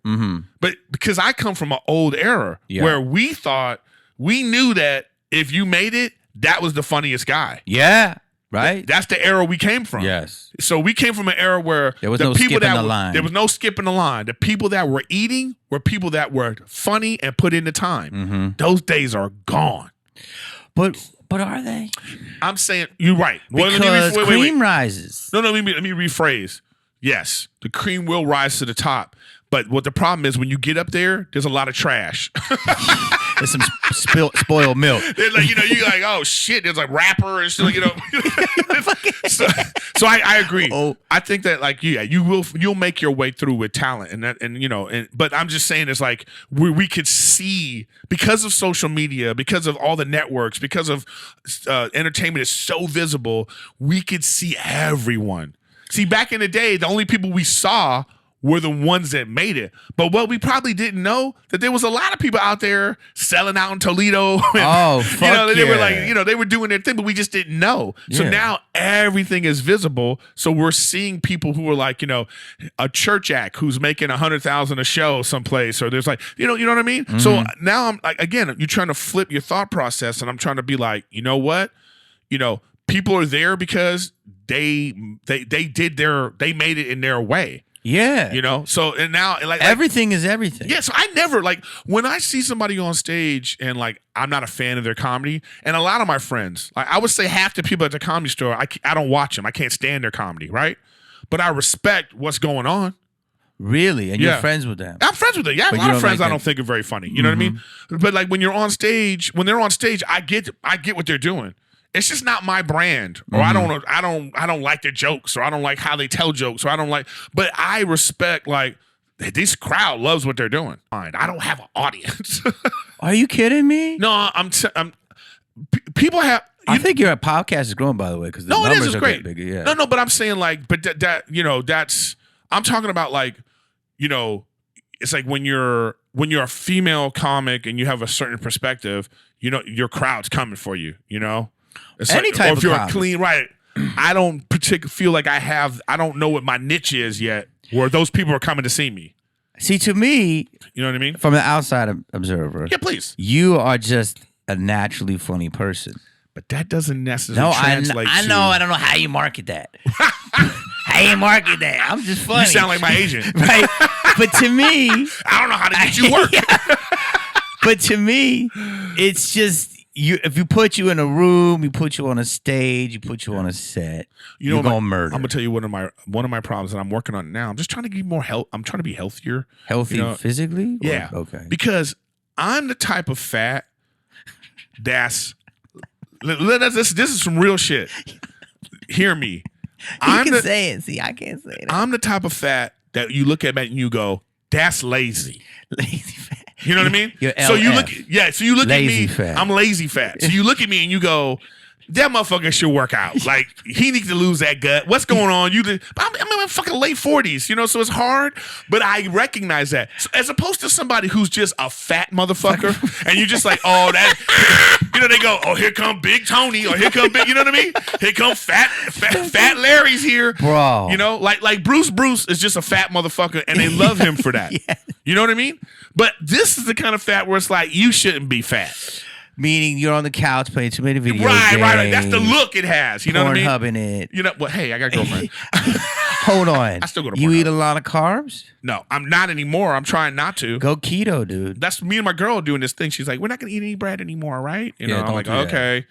[SPEAKER 1] But because I come from an old era where we knew that if you made it, that was the funniest guy.
[SPEAKER 2] Yeah. Right?
[SPEAKER 1] That's the era we came from.
[SPEAKER 2] Yes.
[SPEAKER 1] So we came from an era where
[SPEAKER 2] there was no skipping the line.
[SPEAKER 1] There was no skipping the line. The people that were eating were people that were funny and put in the time. Those days are gone.
[SPEAKER 2] But are they?
[SPEAKER 1] I'm saying you're right.
[SPEAKER 2] Because cream rises.
[SPEAKER 1] No, let me rephrase. Yes, the cream will rise to the top. But what the problem is, when you get up there, there's a lot of trash.
[SPEAKER 2] There's some spoiled milk.
[SPEAKER 1] There's like, you're like, oh shit, there's like rapper and shit, So I agree. Oh. I think that like, you'll make your way through with talent but I'm just saying it's like we could see, because of social media, because of all the networks, because of entertainment is so visible, we could see everyone. See, back in the day, the only people we saw were the ones that made it. But what we probably didn't know, that there was a lot of people out there selling out in Toledo. And, they were like, they were doing their thing, but we just didn't know. So now everything is visible. So we're seeing people who are like, a church act who's making $100,000 a show someplace, or there's like, you know what I mean? So now I'm like, again, you're trying to flip your thought process, and I'm trying to be like, you know what? People are there because they made it in their way.
[SPEAKER 2] Yeah.
[SPEAKER 1] You know? So, and now, like
[SPEAKER 2] everything is everything.
[SPEAKER 1] Yeah, so I never, like, when I see somebody on stage and, like, I'm not a fan of their comedy, and a lot of my friends, like, I would say half the people at the Comedy Store, I don't watch them. I can't stand their comedy, right? But I respect what's going on.
[SPEAKER 2] Really? And you're friends with them?
[SPEAKER 1] I'm friends with them. Yeah, I have a lot of friends I don't think are very funny. You know what I mean? But, like, when they're on stage, I get what they're doing. It's just not my brand, or I don't like their jokes, or I don't like how they tell jokes, or I don't like. But I respect, like, this crowd loves what they're doing. Fine, I don't have an audience.
[SPEAKER 2] Are you kidding me?
[SPEAKER 1] No, people have.
[SPEAKER 2] I think your podcast is growing, by the way, because the numbers are
[SPEAKER 1] great.
[SPEAKER 2] Bigger, yeah.
[SPEAKER 1] No, but I'm saying, like, but that you know, that's I'm talking about, like, you know, it's like when you're a female comic and you have a certain perspective, you know, your crowd's coming for you. You know. It's
[SPEAKER 2] Any
[SPEAKER 1] like,
[SPEAKER 2] type
[SPEAKER 1] or if
[SPEAKER 2] of
[SPEAKER 1] you're
[SPEAKER 2] comedy.
[SPEAKER 1] a clean, right? I don't feel like I don't know what my niche is yet, where those people are coming to see me.
[SPEAKER 2] See, to me,
[SPEAKER 1] you know what I mean?
[SPEAKER 2] From the outside observer,
[SPEAKER 1] yeah, please.
[SPEAKER 2] You are just a naturally funny person.
[SPEAKER 1] But that doesn't necessarily translate
[SPEAKER 2] I know. I don't know how you market that. How you market that? I'm just funny.
[SPEAKER 1] You sound like my agent.
[SPEAKER 2] Right? But to me,
[SPEAKER 1] I don't know how to get you work.
[SPEAKER 2] But to me, it's just, if you put you in a room, you put you on a stage, you put you on a set, you're gonna murder.
[SPEAKER 1] I'm gonna tell you one of my problems, and I'm working on it now. I'm just trying to get more health. I'm trying to be healthier.
[SPEAKER 2] Healthy physically?
[SPEAKER 1] Yeah.
[SPEAKER 2] Okay.
[SPEAKER 1] Because I'm the type of fat that's. This is some real shit. Hear me.
[SPEAKER 2] You can say it. See, I can't say it.
[SPEAKER 1] I'm the type of fat that you look at me and you go, "That's lazy."
[SPEAKER 2] Lazy fat.
[SPEAKER 1] You know what I mean?
[SPEAKER 2] You're
[SPEAKER 1] so you look, So you look
[SPEAKER 2] lazy
[SPEAKER 1] at me.
[SPEAKER 2] Fat.
[SPEAKER 1] I'm lazy fat. So you look at me and you go, "That motherfucker should work out. Like, he needs to lose that gut. What's going on?" I'm in my fucking late 40s, you know, so it's hard. But I recognize that. So as opposed to somebody who's just a fat motherfucker, and you're just like, oh, that, you know, they go, oh, here come Big Tony, or here come Big, you know what I mean? Here come fat Larry's here.
[SPEAKER 2] Bro.
[SPEAKER 1] You know, like Bruce is just a fat motherfucker, and they love him for that.
[SPEAKER 2] Yeah.
[SPEAKER 1] You know what I mean? But this is the kind of fat where it's like, you shouldn't be fat.
[SPEAKER 2] Meaning you're on the couch playing too many video games.
[SPEAKER 1] Right. That's the look it has. You know what I mean?
[SPEAKER 2] Pornhubbing it.
[SPEAKER 1] You know, well, hey, I got a girlfriend.
[SPEAKER 2] Hold on.
[SPEAKER 1] I still go to
[SPEAKER 2] You
[SPEAKER 1] Pornhub.
[SPEAKER 2] eat a lot of carbs?
[SPEAKER 1] No, I'm not anymore. I'm trying not to.
[SPEAKER 2] Go keto, dude.
[SPEAKER 1] That's me and my girl doing this thing. She's like, we're not going to eat any bread anymore, right? You know, I'm like, okay.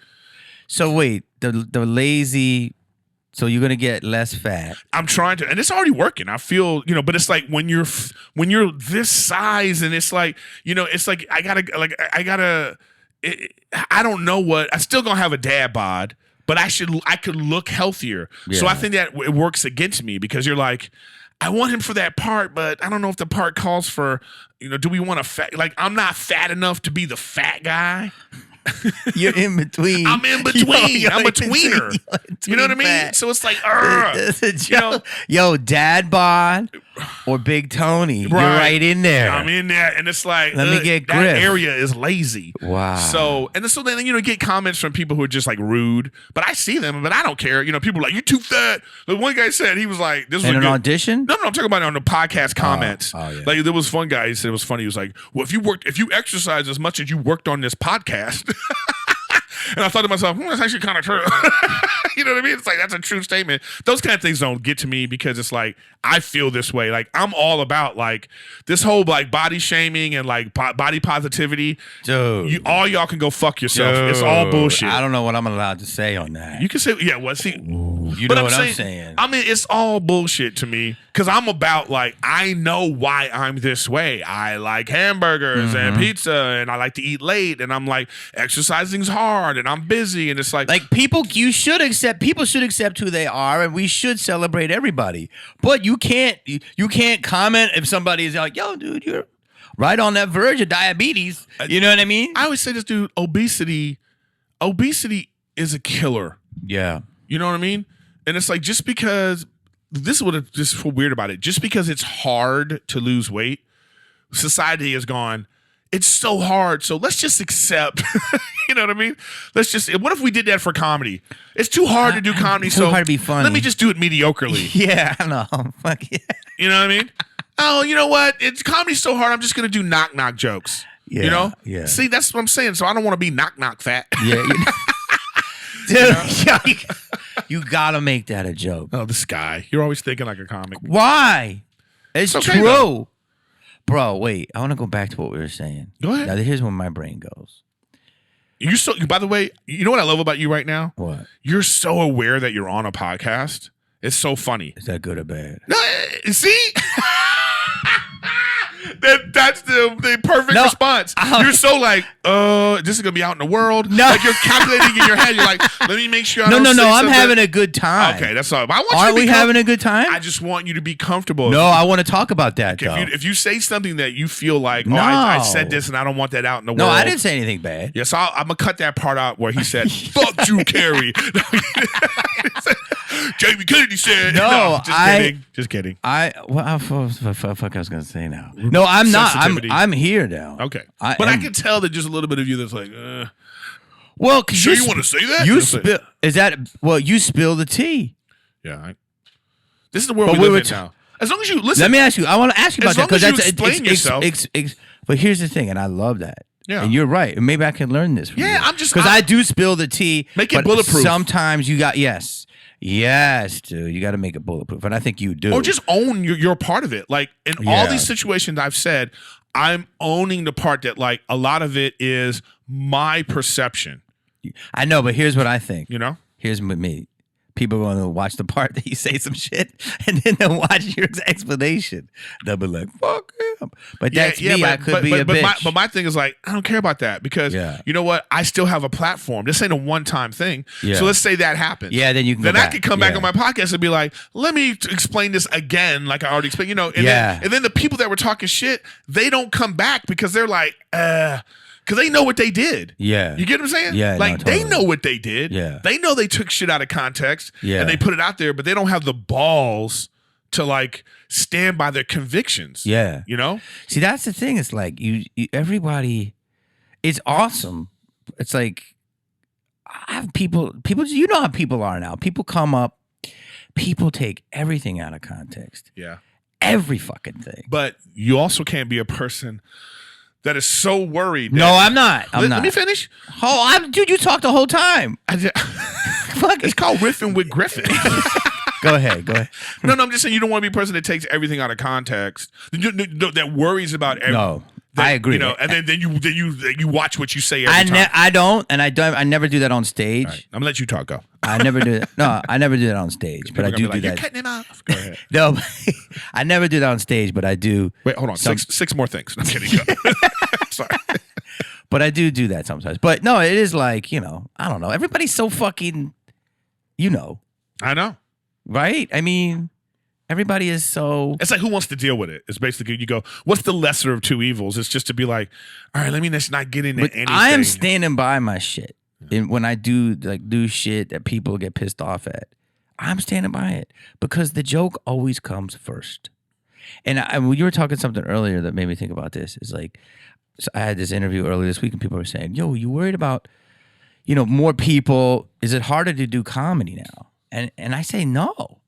[SPEAKER 2] So wait, the lazy... So you're gonna get less fat.
[SPEAKER 1] I'm trying to, and it's already working. I feel, you know, but it's like when you're this size, and it's like, you know, it's like I don't know what. I still gonna have a dad bod, but I could look healthier. Yeah. So I think that it works against me, because you're like, I want him for that part, but I don't know if the part calls for, you know, do we want a fat? Like, I'm not fat enough to be the fat guy.
[SPEAKER 2] You're in between.
[SPEAKER 1] I'm in between. I'm a tweener. You know what I mean?
[SPEAKER 2] Fat.
[SPEAKER 1] So it's like,
[SPEAKER 2] you know? Yo, Dad Bod or Big Tony, you're right in there.
[SPEAKER 1] I'm in there, and it's like,
[SPEAKER 2] let me get
[SPEAKER 1] that
[SPEAKER 2] Griff.
[SPEAKER 1] area is lazy.
[SPEAKER 2] Wow.
[SPEAKER 1] So then, you know, get comments from people who are just like rude, but I see them, but I don't care. You know, people are like, you're too fat. The one guy said, he was like, this was
[SPEAKER 2] an audition.
[SPEAKER 1] No, I'm talking about on the podcast comments.
[SPEAKER 2] Oh, yeah.
[SPEAKER 1] Like, there was one guy, he said it was funny. He was like, well, if you exercise as much as you worked on this podcast. And I thought to myself, that's actually kind of true. You know what I mean? It's like, that's a true statement. Those kind of things don't get to me, because it's like, I feel this way. Like, I'm all about, like, this whole, like, body shaming and, like, body positivity.
[SPEAKER 2] Dude.
[SPEAKER 1] All y'all can go fuck yourself. Dude. It's all bullshit.
[SPEAKER 2] I don't know what I'm allowed to say on that.
[SPEAKER 1] You can say, yeah, well, see.
[SPEAKER 2] You know what I'm saying.
[SPEAKER 1] I mean, it's all bullshit to me, because I'm about, like, I know why I'm this way. I like hamburgers and pizza, and I like to eat late, and I'm like, exercising's hard, and I'm busy, and it's like
[SPEAKER 2] people should accept who they are, and we should celebrate everybody. But you can't comment if somebody is like, yo, dude, you're right on that verge of diabetes. You know what I mean?
[SPEAKER 1] I always say this, dude, obesity is a killer.
[SPEAKER 2] Yeah.
[SPEAKER 1] You know what I mean? And it's like, just because, this is what just so weird about it, just because it's hard to lose weight, society has gone, it's so hard, so let's just accept. You know what I mean? What if we did that for comedy? It's too hard to do comedy,
[SPEAKER 2] so hard to be funny.
[SPEAKER 1] Let me just do it mediocrely.
[SPEAKER 2] Yeah, I know. Fuck yeah.
[SPEAKER 1] You know what I mean? Oh, you know what? Comedy's so hard, I'm just going to do knock-knock jokes.
[SPEAKER 2] Yeah,
[SPEAKER 1] you know?
[SPEAKER 2] Yeah.
[SPEAKER 1] See, that's what I'm saying. So I don't want to be knock-knock fat.
[SPEAKER 2] Yeah. Dude, you got to make that a joke.
[SPEAKER 1] Oh, this guy. You're always thinking like a comic.
[SPEAKER 2] Why? It's
[SPEAKER 1] okay,
[SPEAKER 2] true.
[SPEAKER 1] though.
[SPEAKER 2] Bro, wait. I want to go back to what we were saying.
[SPEAKER 1] Go ahead.
[SPEAKER 2] Now, here's where my brain goes.
[SPEAKER 1] By the way, you know what I love about you right now?
[SPEAKER 2] What?
[SPEAKER 1] You're so aware that you're on a podcast. It's so funny.
[SPEAKER 2] Is that good or bad?
[SPEAKER 1] No, see? That's the perfect response. You're so like, this is gonna be out in the world.
[SPEAKER 2] No,
[SPEAKER 1] like you're calculating in your head. You're like, let me make sure.
[SPEAKER 2] No. I'm having a good time.
[SPEAKER 1] Okay, that's all.
[SPEAKER 2] Aren't we having a good time?
[SPEAKER 1] I just want you to be comfortable.
[SPEAKER 2] No, I want to talk about that. Though.
[SPEAKER 1] If you say something that you feel like, I said this and I don't want that out in the world.
[SPEAKER 2] No, I didn't say anything bad.
[SPEAKER 1] Yes, I'm gonna cut that part out where he said, "Fuck Drew Carey." Jamie Kennedy said,
[SPEAKER 2] "No,
[SPEAKER 1] just kidding."
[SPEAKER 2] Fuck, I was gonna say now. No, I'm not. I'm here now.
[SPEAKER 1] Okay, I can tell that just a little bit of you that's like,
[SPEAKER 2] well,
[SPEAKER 1] sure you want to say that?
[SPEAKER 2] You spill. Is that you spill the tea?
[SPEAKER 1] Yeah, this is the world we live in now. As long as you listen.
[SPEAKER 2] Let me ask you. I want to ask you about that because
[SPEAKER 1] that's explain yourself.
[SPEAKER 2] But here's the thing, and I love that. Yeah, and you're right. Maybe I can learn this from you.
[SPEAKER 1] I'm just
[SPEAKER 2] because I do spill the tea.
[SPEAKER 1] Make it bulletproof.
[SPEAKER 2] Sometimes you got Yes, dude. You got to make it bulletproof, and I think you do.
[SPEAKER 1] Or just own you're part of it. Like in all these situations I've said, I'm owning the part that like a lot of it is my perception.
[SPEAKER 2] I know, but here's what I think.
[SPEAKER 1] You know?
[SPEAKER 2] Here's with me. People are going to watch the part that you say some shit, and then they'll watch your explanation. They'll be like, fuck him. But that's me. I could be a bitch.
[SPEAKER 1] But my thing is like, I don't care about that because you know what? I still have a platform. This ain't a one-time thing. Yeah. So let's say that happens.
[SPEAKER 2] Yeah, then you can
[SPEAKER 1] Then I could come back on my podcast and be like, let me explain this again like I already explained. You know, and then the people that were talking shit, they don't come back because they're like, because they know what they did. Yeah. You get what I'm saying?
[SPEAKER 2] Yeah.
[SPEAKER 1] Like, they know what they did.
[SPEAKER 2] Yeah.
[SPEAKER 1] They know they took shit out of context
[SPEAKER 2] and
[SPEAKER 1] they put it out there, but they don't have the balls to, like, stand by their convictions.
[SPEAKER 2] Yeah.
[SPEAKER 1] You know?
[SPEAKER 2] See, that's the thing. It's like, everybody, it's awesome. It's like, I have people, you know how people are now. People come up, people take everything out of context.
[SPEAKER 1] Yeah.
[SPEAKER 2] Every fucking thing.
[SPEAKER 1] But you also can't be a person that is so worried.
[SPEAKER 2] No, I'm not.
[SPEAKER 1] Let me finish.
[SPEAKER 2] Dude, you talked the whole time.
[SPEAKER 1] It's called Riffin With Griffin.
[SPEAKER 2] Go ahead.
[SPEAKER 1] No, I'm just saying you don't want to be a person that takes everything out of context, that worries about everything.
[SPEAKER 2] No, I agree.
[SPEAKER 1] You know, and then you watch what you say every time.
[SPEAKER 2] I never do that on stage.
[SPEAKER 1] Right, I'm gonna let you talk. Go.
[SPEAKER 2] I never do that. No, I never do that on stage, but I do that.
[SPEAKER 1] You're cutting him off. Go ahead.
[SPEAKER 2] No, I never do that on stage, but I do.
[SPEAKER 1] Wait, hold on. Six more things. I'm kidding. Sorry.
[SPEAKER 2] But I do that sometimes. But no, it is like, I don't know. Everybody's so fucking,
[SPEAKER 1] I know.
[SPEAKER 2] Right? I mean, everybody is so.
[SPEAKER 1] It's like, who wants to deal with it? It's basically, you go, what's the lesser of two evils? It's just to be like, all right, let me just not get into anything.
[SPEAKER 2] I am standing by my shit. And when I do shit that people get pissed off at, I'm standing by it because the joke always comes first. And when you were talking something earlier that made me think about this, is like, so I had this interview earlier this week and people were saying, yo, you worried about, more people? Is it harder to do comedy now? And I say no.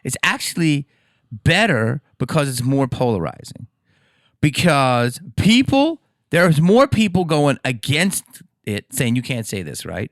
[SPEAKER 2] It's actually better because it's more polarizing. Because there's more people going against it, saying you can't say this, right?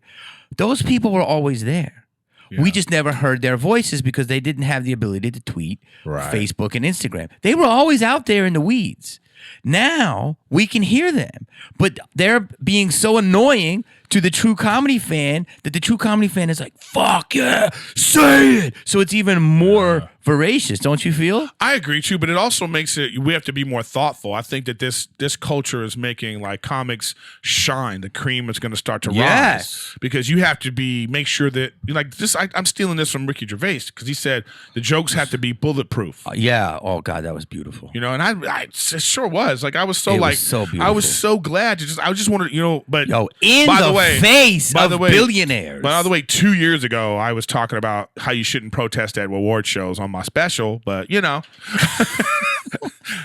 [SPEAKER 2] Those people were always there. Yeah. We just never heard their voices because they didn't have the ability to tweet, Facebook, and Instagram. They were always out there in the weeds. Now we can hear them, but they're being so annoying to the true comedy fan that the true comedy fan is like, fuck yeah, say it. So it's even more voracious, don't you feel?
[SPEAKER 1] I agree too, but it also makes it, we have to be more thoughtful. I think that this culture is making like comics shine. The cream is going to start to rise because you have to make sure that, like this, I'm stealing this from Ricky Gervais because he said the jokes have to be bulletproof.
[SPEAKER 2] Yeah. Oh God, that was beautiful.
[SPEAKER 1] And I it sure was. Like I was so
[SPEAKER 2] so beautiful.
[SPEAKER 1] I was so glad I just wanted, but
[SPEAKER 2] by the way, face of billionaires.
[SPEAKER 1] By the way, 2 years ago, I was talking about how you shouldn't protest at award shows on my special, but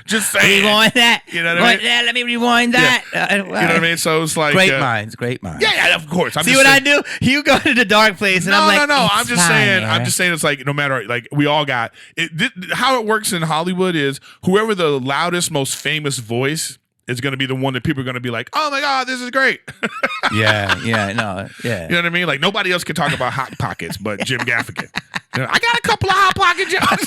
[SPEAKER 1] just saying.
[SPEAKER 2] Rewind that.
[SPEAKER 1] You know what I mean?
[SPEAKER 2] Let me rewind that.
[SPEAKER 1] Yeah. You know what I mean? So it's like
[SPEAKER 2] great minds.
[SPEAKER 1] Yeah, of course.
[SPEAKER 2] See what I do? You go to the dark place, and I'm like,
[SPEAKER 1] no. I'm just saying. It's like no matter like we all got it. How it works in Hollywood is whoever the loudest, most famous voice is going to be the one that people are going to be like, oh my God, this is great.
[SPEAKER 2] Yeah.
[SPEAKER 1] You know what I mean? Like nobody else can talk about Hot Pockets but Jim Gaffigan. I got a couple of Hot Pocket jokes.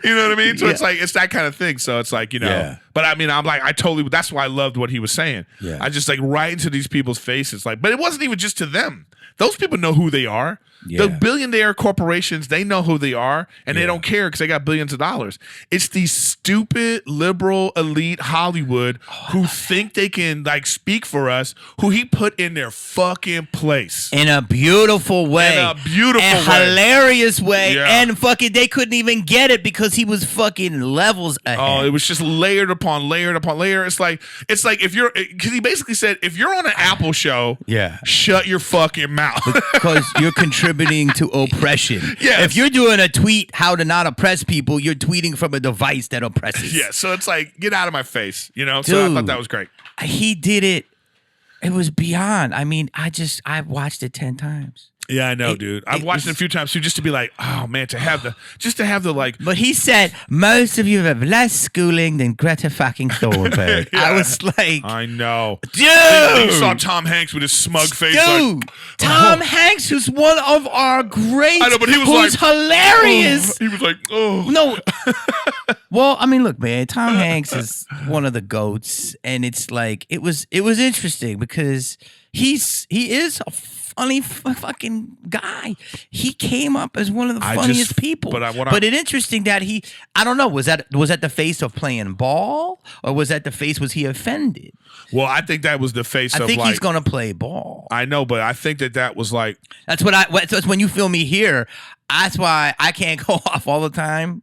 [SPEAKER 1] You know what I mean? So it's like, it's that kind of thing. So it's like, you know,
[SPEAKER 2] Yeah.
[SPEAKER 1] but I mean, I'm like, I totally, that's why I loved what he was saying.
[SPEAKER 2] Yeah.
[SPEAKER 1] I just like right into these people's faces. Like, but it wasn't even just to them. Those people know who they are.
[SPEAKER 2] Yeah.
[SPEAKER 1] The billionaire corporations, they know who they are, and they don't care because they got billions of dollars. It's these stupid liberal elite Hollywood who think they can like speak for us, who he put in their fucking place.
[SPEAKER 2] In a beautiful way. Hilarious way.
[SPEAKER 1] Yeah.
[SPEAKER 2] And fucking they couldn't even get it because he was fucking levels ahead.
[SPEAKER 1] Oh, it was just layered upon layered upon layer. It's like if you're, because he basically said, if you're on an Apple show, shut your fucking mouth.
[SPEAKER 2] Because you're contributing to oppression.
[SPEAKER 1] Yes.
[SPEAKER 2] If you're doing a tweet how to not oppress people, you're tweeting from a device that oppresses.
[SPEAKER 1] Yeah, so it's like, get out of my face, you know? So I thought that was great.
[SPEAKER 2] He did it. It was beyond. I mean, I watched it 10 times.
[SPEAKER 1] Yeah, I know, dude. I've watched it a few times too, just to be like, oh man, to have the like.
[SPEAKER 2] But he said most of you have less schooling than Greta fucking Thunberg.
[SPEAKER 1] Yeah.
[SPEAKER 2] I was like,
[SPEAKER 1] I know,
[SPEAKER 2] dude.
[SPEAKER 1] You saw Tom Hanks with his smug face,
[SPEAKER 2] dude.
[SPEAKER 1] like,
[SPEAKER 2] Tom Hanks, who's one of our great,
[SPEAKER 1] I know, but he was
[SPEAKER 2] hilarious.
[SPEAKER 1] He was like, oh
[SPEAKER 2] no. Well, I mean, look, man. Tom Hanks is one of the goats, and it's like it was interesting because he is a funny fucking guy. He came up as one of the funniest people. But it's interesting that I don't know, was that the face of playing ball, or was he offended?
[SPEAKER 1] Well, I think that was the face of,
[SPEAKER 2] I think
[SPEAKER 1] like,
[SPEAKER 2] he's gonna play ball.
[SPEAKER 1] I know, but I think that was like,
[SPEAKER 2] that's when you feel me here. That's why I can't go off all the time.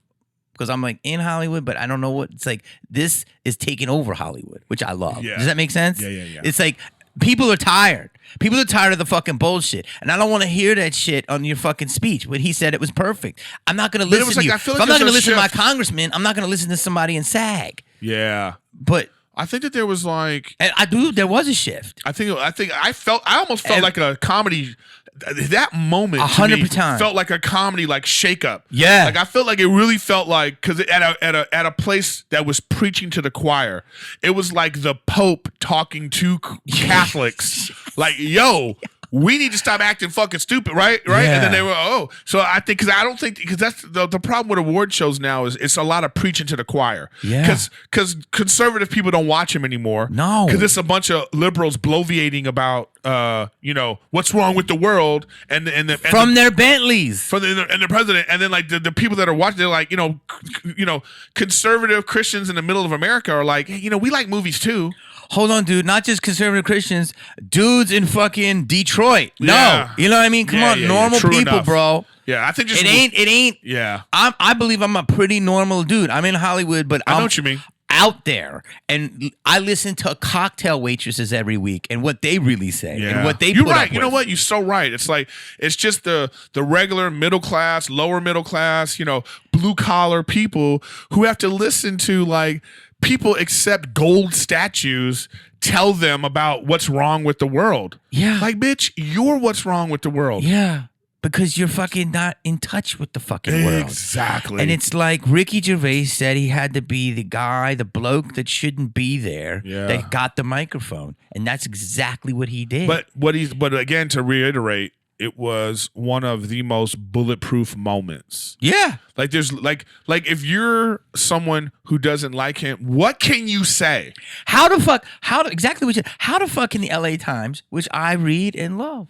[SPEAKER 2] Because I'm like in Hollywood, but I don't know what it's like. This is taking over Hollywood, which I love.
[SPEAKER 1] Yeah.
[SPEAKER 2] Does that make sense?
[SPEAKER 1] Yeah.
[SPEAKER 2] It's like people are tired. People are tired of the fucking bullshit, and I don't want to hear that shit on your fucking speech. But he said it was perfect. I'm not going to listen to you. If I'm not going to listen to my congressman, I'm not going to listen to somebody in SAG.
[SPEAKER 1] Yeah,
[SPEAKER 2] but
[SPEAKER 1] I think that there was like,
[SPEAKER 2] and there was a shift.
[SPEAKER 1] I almost felt like a comedy. That moment 100% felt like a comedy, like shake-up.
[SPEAKER 2] Yeah,
[SPEAKER 1] like I felt like it really felt like, because at a place that was preaching to the choir, it was like the Pope talking to Catholics, like, yo, we need to stop acting fucking stupid, right? Yeah. And then they were, so I think, because that's the problem with award shows now is it's a lot of preaching to the choir.
[SPEAKER 2] Yeah.
[SPEAKER 1] Because conservative people don't watch them anymore.
[SPEAKER 2] No.
[SPEAKER 1] Because it's a bunch of liberals bloviating about, what's wrong with the world and
[SPEAKER 2] their Bentleys.
[SPEAKER 1] And the president. And then like the people that are watching, they're like, conservative Christians in the middle of America are like, hey, we like movies too.
[SPEAKER 2] Hold on, dude. Not just conservative Christians, dudes in fucking Detroit. No,
[SPEAKER 1] yeah.
[SPEAKER 2] You know what I mean? Come on, normal people,
[SPEAKER 1] enough.
[SPEAKER 2] Bro.
[SPEAKER 1] Yeah, I think
[SPEAKER 2] it ain't.
[SPEAKER 1] Yeah,
[SPEAKER 2] I believe I'm a pretty normal dude. I'm in Hollywood, but
[SPEAKER 1] I know what you mean.
[SPEAKER 2] Out there, and I listen to cocktail waitresses every week and what they really say and what they.
[SPEAKER 1] You're
[SPEAKER 2] put
[SPEAKER 1] right.
[SPEAKER 2] Up
[SPEAKER 1] You know
[SPEAKER 2] with.
[SPEAKER 1] what? You're so right. It's like it's just the regular middle class, lower middle class, blue collar people who have to listen to like people accept gold statues tell them about what's wrong with the world.
[SPEAKER 2] Yeah.
[SPEAKER 1] Like, bitch, you're what's wrong with the world.
[SPEAKER 2] Yeah. Because you're fucking not in touch with the fucking world.
[SPEAKER 1] Exactly.
[SPEAKER 2] And it's like Ricky Gervais said he had to be the bloke that shouldn't be there that got the microphone. And that's exactly what he did.
[SPEAKER 1] But again, to reiterate, it was one of the most bulletproof moments.
[SPEAKER 2] Yeah.
[SPEAKER 1] Like there's like if you're someone who doesn't like him, what can you say?
[SPEAKER 2] How the fuck in the LA Times, which I read and love,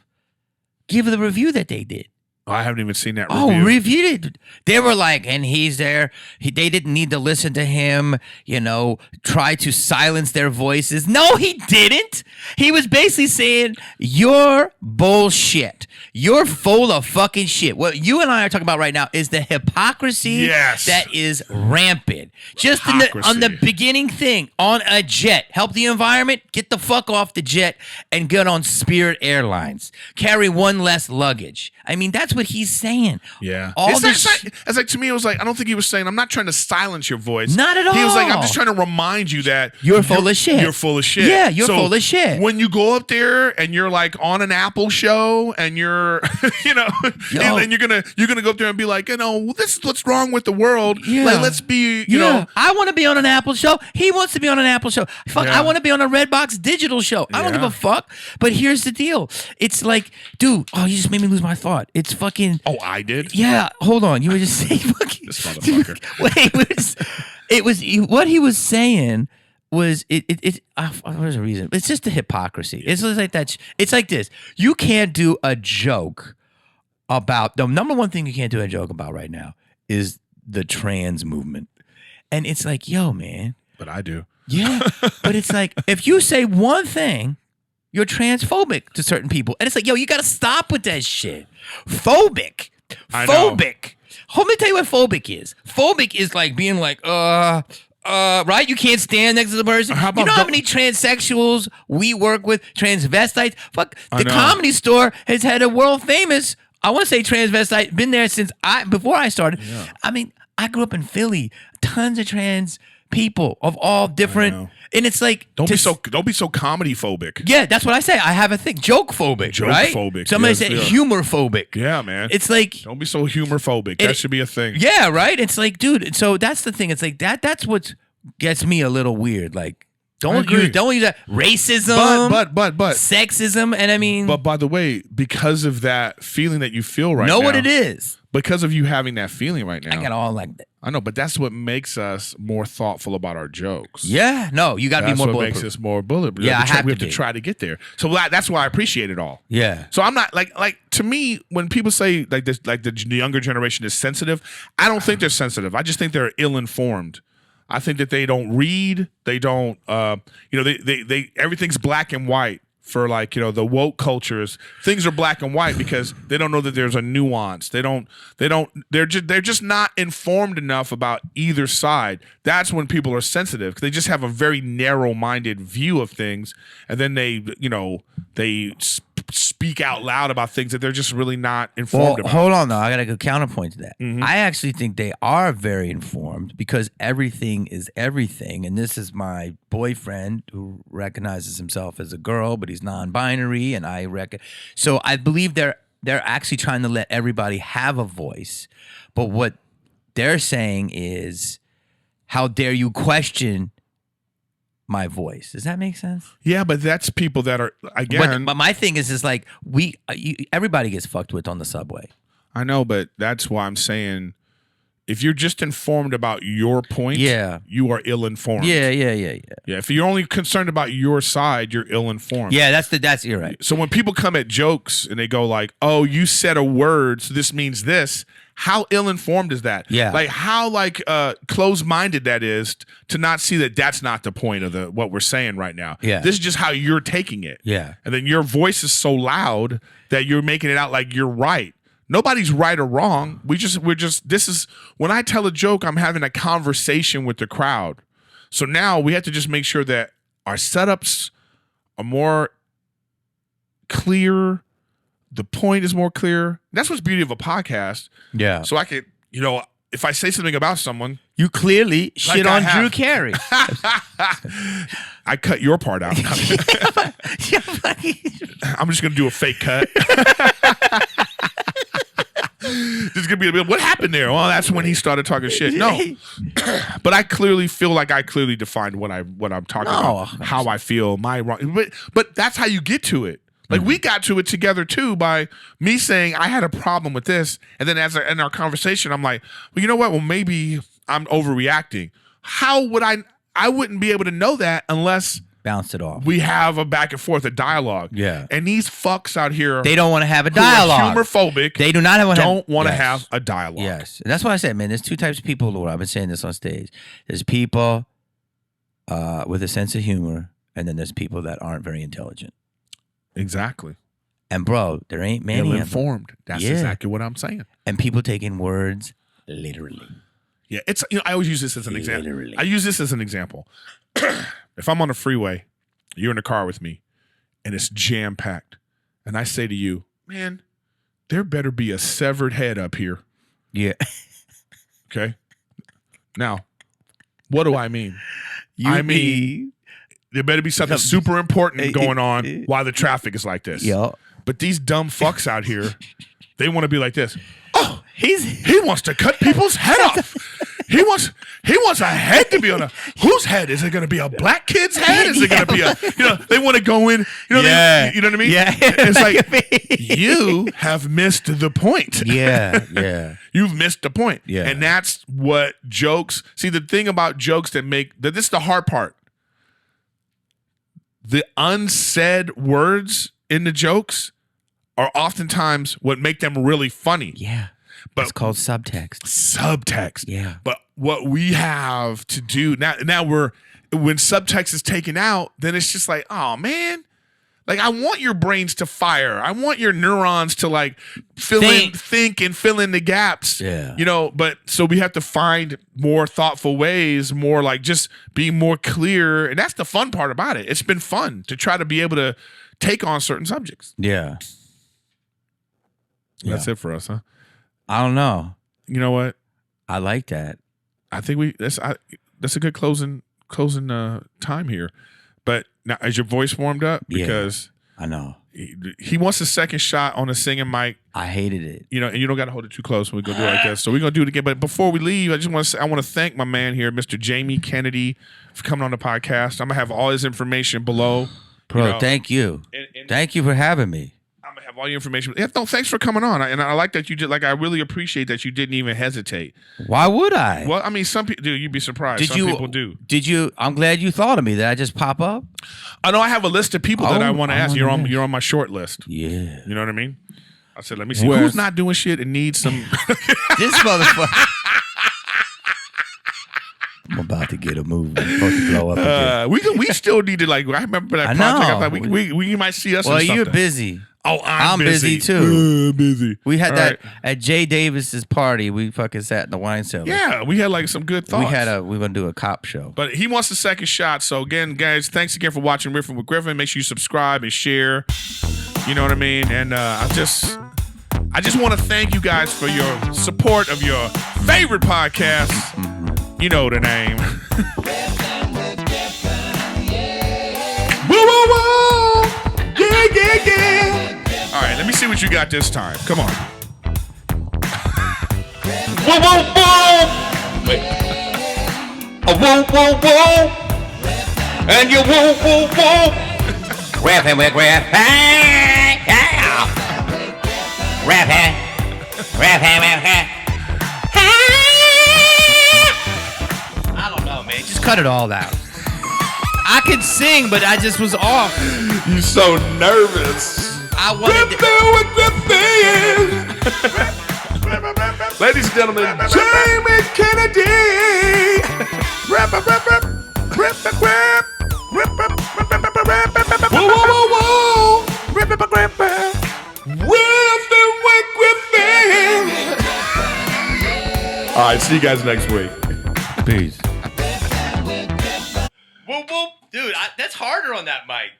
[SPEAKER 2] give the review that they did?
[SPEAKER 1] Oh, I haven't even seen that review.
[SPEAKER 2] Oh, reviewed it. They were like, and he's there. They didn't need to listen to him, try to silence their voices. No, he didn't. He was basically saying, you're bullshit. You're full of fucking shit. What you and I are talking about right now is the hypocrisy that is rampant. Just on the beginning thing, on a jet. Help the environment, get the fuck off the jet and get on Spirit Airlines. Carry one less luggage. I mean, that's what he's saying.
[SPEAKER 1] Yeah. It's like, to me, it was like, I don't think he was saying, I'm not trying to silence your voice.
[SPEAKER 2] Not at all.
[SPEAKER 1] He was like, I'm just trying to remind you that
[SPEAKER 2] you're full of shit.
[SPEAKER 1] You're full of shit.
[SPEAKER 2] Yeah, you're full of shit.
[SPEAKER 1] When you go up there and you're like on an Apple show and you're, and you're gonna go up there and be like, this is what's wrong with the world.
[SPEAKER 2] Yeah.
[SPEAKER 1] Like, let's be, you know.
[SPEAKER 2] I want to be on an Apple show. He wants to be on an Apple show. Fuck, I want to be on a Redbox digital show. I don't give a fuck. But here's the deal. It's like, dude, you just made me lose my thought. It's fucking.
[SPEAKER 1] Oh, I did?
[SPEAKER 2] Yeah, hold on. You were just saying fucking.
[SPEAKER 1] This motherfucker.
[SPEAKER 2] It was what he was saying was what was the reason? It's just the hypocrisy. It's just like that. It's like this. You can't do a joke about the number one thing you can't do a joke about right now is the trans movement. And it's like, yo, man.
[SPEAKER 1] But I do.
[SPEAKER 2] Yeah. But it's like, if you say one thing, you're transphobic to certain people. And it's like, yo, you got to stop with that shit. Phobic. Phobic. Let me tell you what phobic is. Phobic is like being like, right? You can't stand next to the person. You know how many transsexuals we work with, transvestites? Fuck, the Comedy Store has had a world famous, I want to say transvestite, been there since before I started. Yeah. I mean, I grew up in Philly, tons of trans people of all different, and it's like don't be so comedy phobic. Yeah, that's what I say. I have a thing, joke phobic, right? Phobic. Somebody said humor phobic.
[SPEAKER 1] Yeah, man.
[SPEAKER 2] It's like
[SPEAKER 1] don't be so humor phobic. That should be a thing.
[SPEAKER 2] Yeah, right. It's like, dude. So that's the thing. It's like that's what gets me a little weird. Like don't use that racism, but sexism, and I mean.
[SPEAKER 1] But by the way, because of that feeling that you feel right now,
[SPEAKER 2] know what it is.
[SPEAKER 1] Because of you having that feeling right now.
[SPEAKER 2] I got all like that.
[SPEAKER 1] I know, but that's what makes us more thoughtful about our jokes.
[SPEAKER 2] Yeah, no, you got to be more bulletproof.
[SPEAKER 1] That's what makes us more bulletproof.
[SPEAKER 2] Yeah,
[SPEAKER 1] we have to try to get there. So that's why I appreciate it all.
[SPEAKER 2] Yeah.
[SPEAKER 1] So I'm not like to me when people say like this, like the younger generation is sensitive, I don't think they're sensitive. I just think they're ill-informed. I think that they don't read. They don't. They everything's black and white. For like, the woke cultures, things are black and white because they don't know that there's a nuance. They're just not informed enough about either side. That's when people are sensitive because they just have a very narrow-minded view of things, and then they speak out loud about things that they're just really not informed about.
[SPEAKER 2] Hold on, though. I got a good counterpoint to that. Mm-hmm. I actually think they are very informed because everything is everything, and this is my boyfriend who recognizes himself as a girl, but he's non-binary, and so I believe they're actually trying to let everybody have a voice, but what they're saying is, how dare you question my voice? Does that make sense?
[SPEAKER 1] Yeah, but that's people that are, again.
[SPEAKER 2] But my thing is like everybody gets fucked with on the subway.
[SPEAKER 1] I know, but that's why I'm saying, if you're just informed about your point, you are ill-informed.
[SPEAKER 2] Yeah.
[SPEAKER 1] If you're only concerned about your side, you're ill-informed.
[SPEAKER 2] Yeah, that's you're right.
[SPEAKER 1] So when people come at jokes and they go like, "Oh, you said a word, so this means this," how ill-informed is that?
[SPEAKER 2] Yeah,
[SPEAKER 1] like how closed-minded that is to not see that that's not the point of what we're saying right now.
[SPEAKER 2] Yeah,
[SPEAKER 1] this is just how you're taking it.
[SPEAKER 2] Yeah,
[SPEAKER 1] and then your voice is so loud that you're making it out like you're right. Nobody's right or wrong. This is when I tell a joke, I'm having a conversation with the crowd. So now we have to just make sure that our setups are more clear. The point is more clear. That's what's beauty of a podcast.
[SPEAKER 2] Yeah.
[SPEAKER 1] So I could, if I say something about someone,
[SPEAKER 2] you clearly shit on Drew Carey.
[SPEAKER 1] I cut your part out. I'm just gonna do a fake cut. This is gonna be a bit. What happened there? Well, that's when he started talking shit. No, but I clearly feel like I clearly defined what I'm talking about. How I feel, my wrong. But that's how you get to it. Like we got to it together too by me saying I had a problem with this, and then in our conversation, I'm like, well, you know what? Well, maybe I'm overreacting. How would I? I wouldn't be able to know that unless.
[SPEAKER 2] Bounce it off.
[SPEAKER 1] We have a back and forth, a dialogue.
[SPEAKER 2] Yeah.
[SPEAKER 1] And these fucks out here,
[SPEAKER 2] they don't want to have a dialogue.
[SPEAKER 1] Who are humorphobic.
[SPEAKER 2] They do not
[SPEAKER 1] want to have a dialogue.
[SPEAKER 2] Yes. And that's why I said, man, there's two types of people, Lord. I've been saying this on stage. There's people with a sense of humor, and then there's people that aren't very intelligent.
[SPEAKER 1] Exactly.
[SPEAKER 2] And bro, there ain't many
[SPEAKER 1] ill-informed. That's exactly what I'm saying.
[SPEAKER 2] And people taking words literally.
[SPEAKER 1] Yeah, it's I always use this as an example. Literally. I use this as an example. If I'm on the freeway, you're in the car with me, and it's jam-packed, and I say to you, man, there better be a severed head up here.
[SPEAKER 2] Yeah.
[SPEAKER 1] Okay? Now, what do I mean? I mean, there better be something super important going on while the traffic is like this.
[SPEAKER 2] Yeah.
[SPEAKER 1] But these dumb fucks out here, they want to be like this. Oh, he wants to cut people's head off. He wants a head to be on a. Whose head is it going to be? A black kid's head? Is it going to be a? They want to go in. You know what I mean?
[SPEAKER 2] Yeah.
[SPEAKER 1] It's like you have missed the point.
[SPEAKER 2] Yeah.
[SPEAKER 1] You've missed the point.
[SPEAKER 2] Yeah.
[SPEAKER 1] And that's what jokes. See, the thing about jokes that this is the hard part. The unsaid words in the jokes are oftentimes what make them really funny.
[SPEAKER 2] Yeah.
[SPEAKER 1] But
[SPEAKER 2] it's called subtext.
[SPEAKER 1] Subtext.
[SPEAKER 2] Yeah.
[SPEAKER 1] But what we have to do now when subtext is taken out, then it's just like, oh man. Like, I want your brains to fire. I want your neurons to like think and fill in the gaps.
[SPEAKER 2] Yeah.
[SPEAKER 1] But so we have to find more thoughtful ways, more like just being more clear. And that's the fun part about it. It's been fun to try to be able to take on certain subjects.
[SPEAKER 2] Yeah.
[SPEAKER 1] That's it for us, huh?
[SPEAKER 2] I don't know.
[SPEAKER 1] You know what?
[SPEAKER 2] I like that.
[SPEAKER 1] I think that's a good closing time here. But now, is your voice warmed up? Because
[SPEAKER 2] I know
[SPEAKER 1] he wants a second shot on a singing mic.
[SPEAKER 2] I hated it.
[SPEAKER 1] And you don't got to hold it too close when we go do it like this. So we're gonna do it again. But before we leave, I want to thank my man here, Mr. Jamie Kennedy, for coming on the podcast. I'm gonna have all his information below.
[SPEAKER 2] Bro, thank you. And thank you for having me.
[SPEAKER 1] I'm gonna have all your information. Yeah, no, thanks for coming on. And I like that you did. Like, I really appreciate that you didn't even hesitate.
[SPEAKER 2] Why would I?
[SPEAKER 1] Well, I mean, some people do. You'd be surprised. Some people do.
[SPEAKER 2] Did you? I'm glad you thought of me. Did I just pop up?
[SPEAKER 1] I know I have a list of people that I want to ask. You're on my short list.
[SPEAKER 2] Yeah.
[SPEAKER 1] You know what I mean? I said, let me see who's not doing shit and needs some.
[SPEAKER 2] This motherfucker. I'm about to get a movie. I'm supposed to blow up again.
[SPEAKER 1] We still need to, like, I remember that project. I thought we might see us.
[SPEAKER 2] Well, you're busy.
[SPEAKER 1] Oh, I'm busy
[SPEAKER 2] too.
[SPEAKER 1] Busy.
[SPEAKER 2] We had that at Jay Davis's party. We fucking sat in the wine cellar.
[SPEAKER 1] Yeah, we had like some good thoughts.
[SPEAKER 2] We're gonna do a cop show.
[SPEAKER 1] But he wants a second shot. So again, guys, thanks again for watching Riffin with Griffin. Make sure you subscribe and share. You know what I mean? And I just want to thank you guys for your support of your favorite podcast. You know the name. Woo, woo, woo. Yeah. All right, let me see what you got this time. Come on. Whoa, whoa, whoa. Wait. Whoa, whoa, whoa. And you whoa, whoa, whoa.
[SPEAKER 3] Riffin with Griffin. Yeah. Riffin with Griffin.
[SPEAKER 2] I don't know, man. Just cut it all out. I could sing, but I just was off.
[SPEAKER 1] You so nervous.
[SPEAKER 2] I wanted
[SPEAKER 1] to... Ladies and gentlemen, Jamie Kennedy. Whoa, whoa, whoa, whoa. Riffin with Griffin. All right, see you guys next week.
[SPEAKER 2] Peace.
[SPEAKER 4] Whoop, whoop. Dude, that's harder on that mic.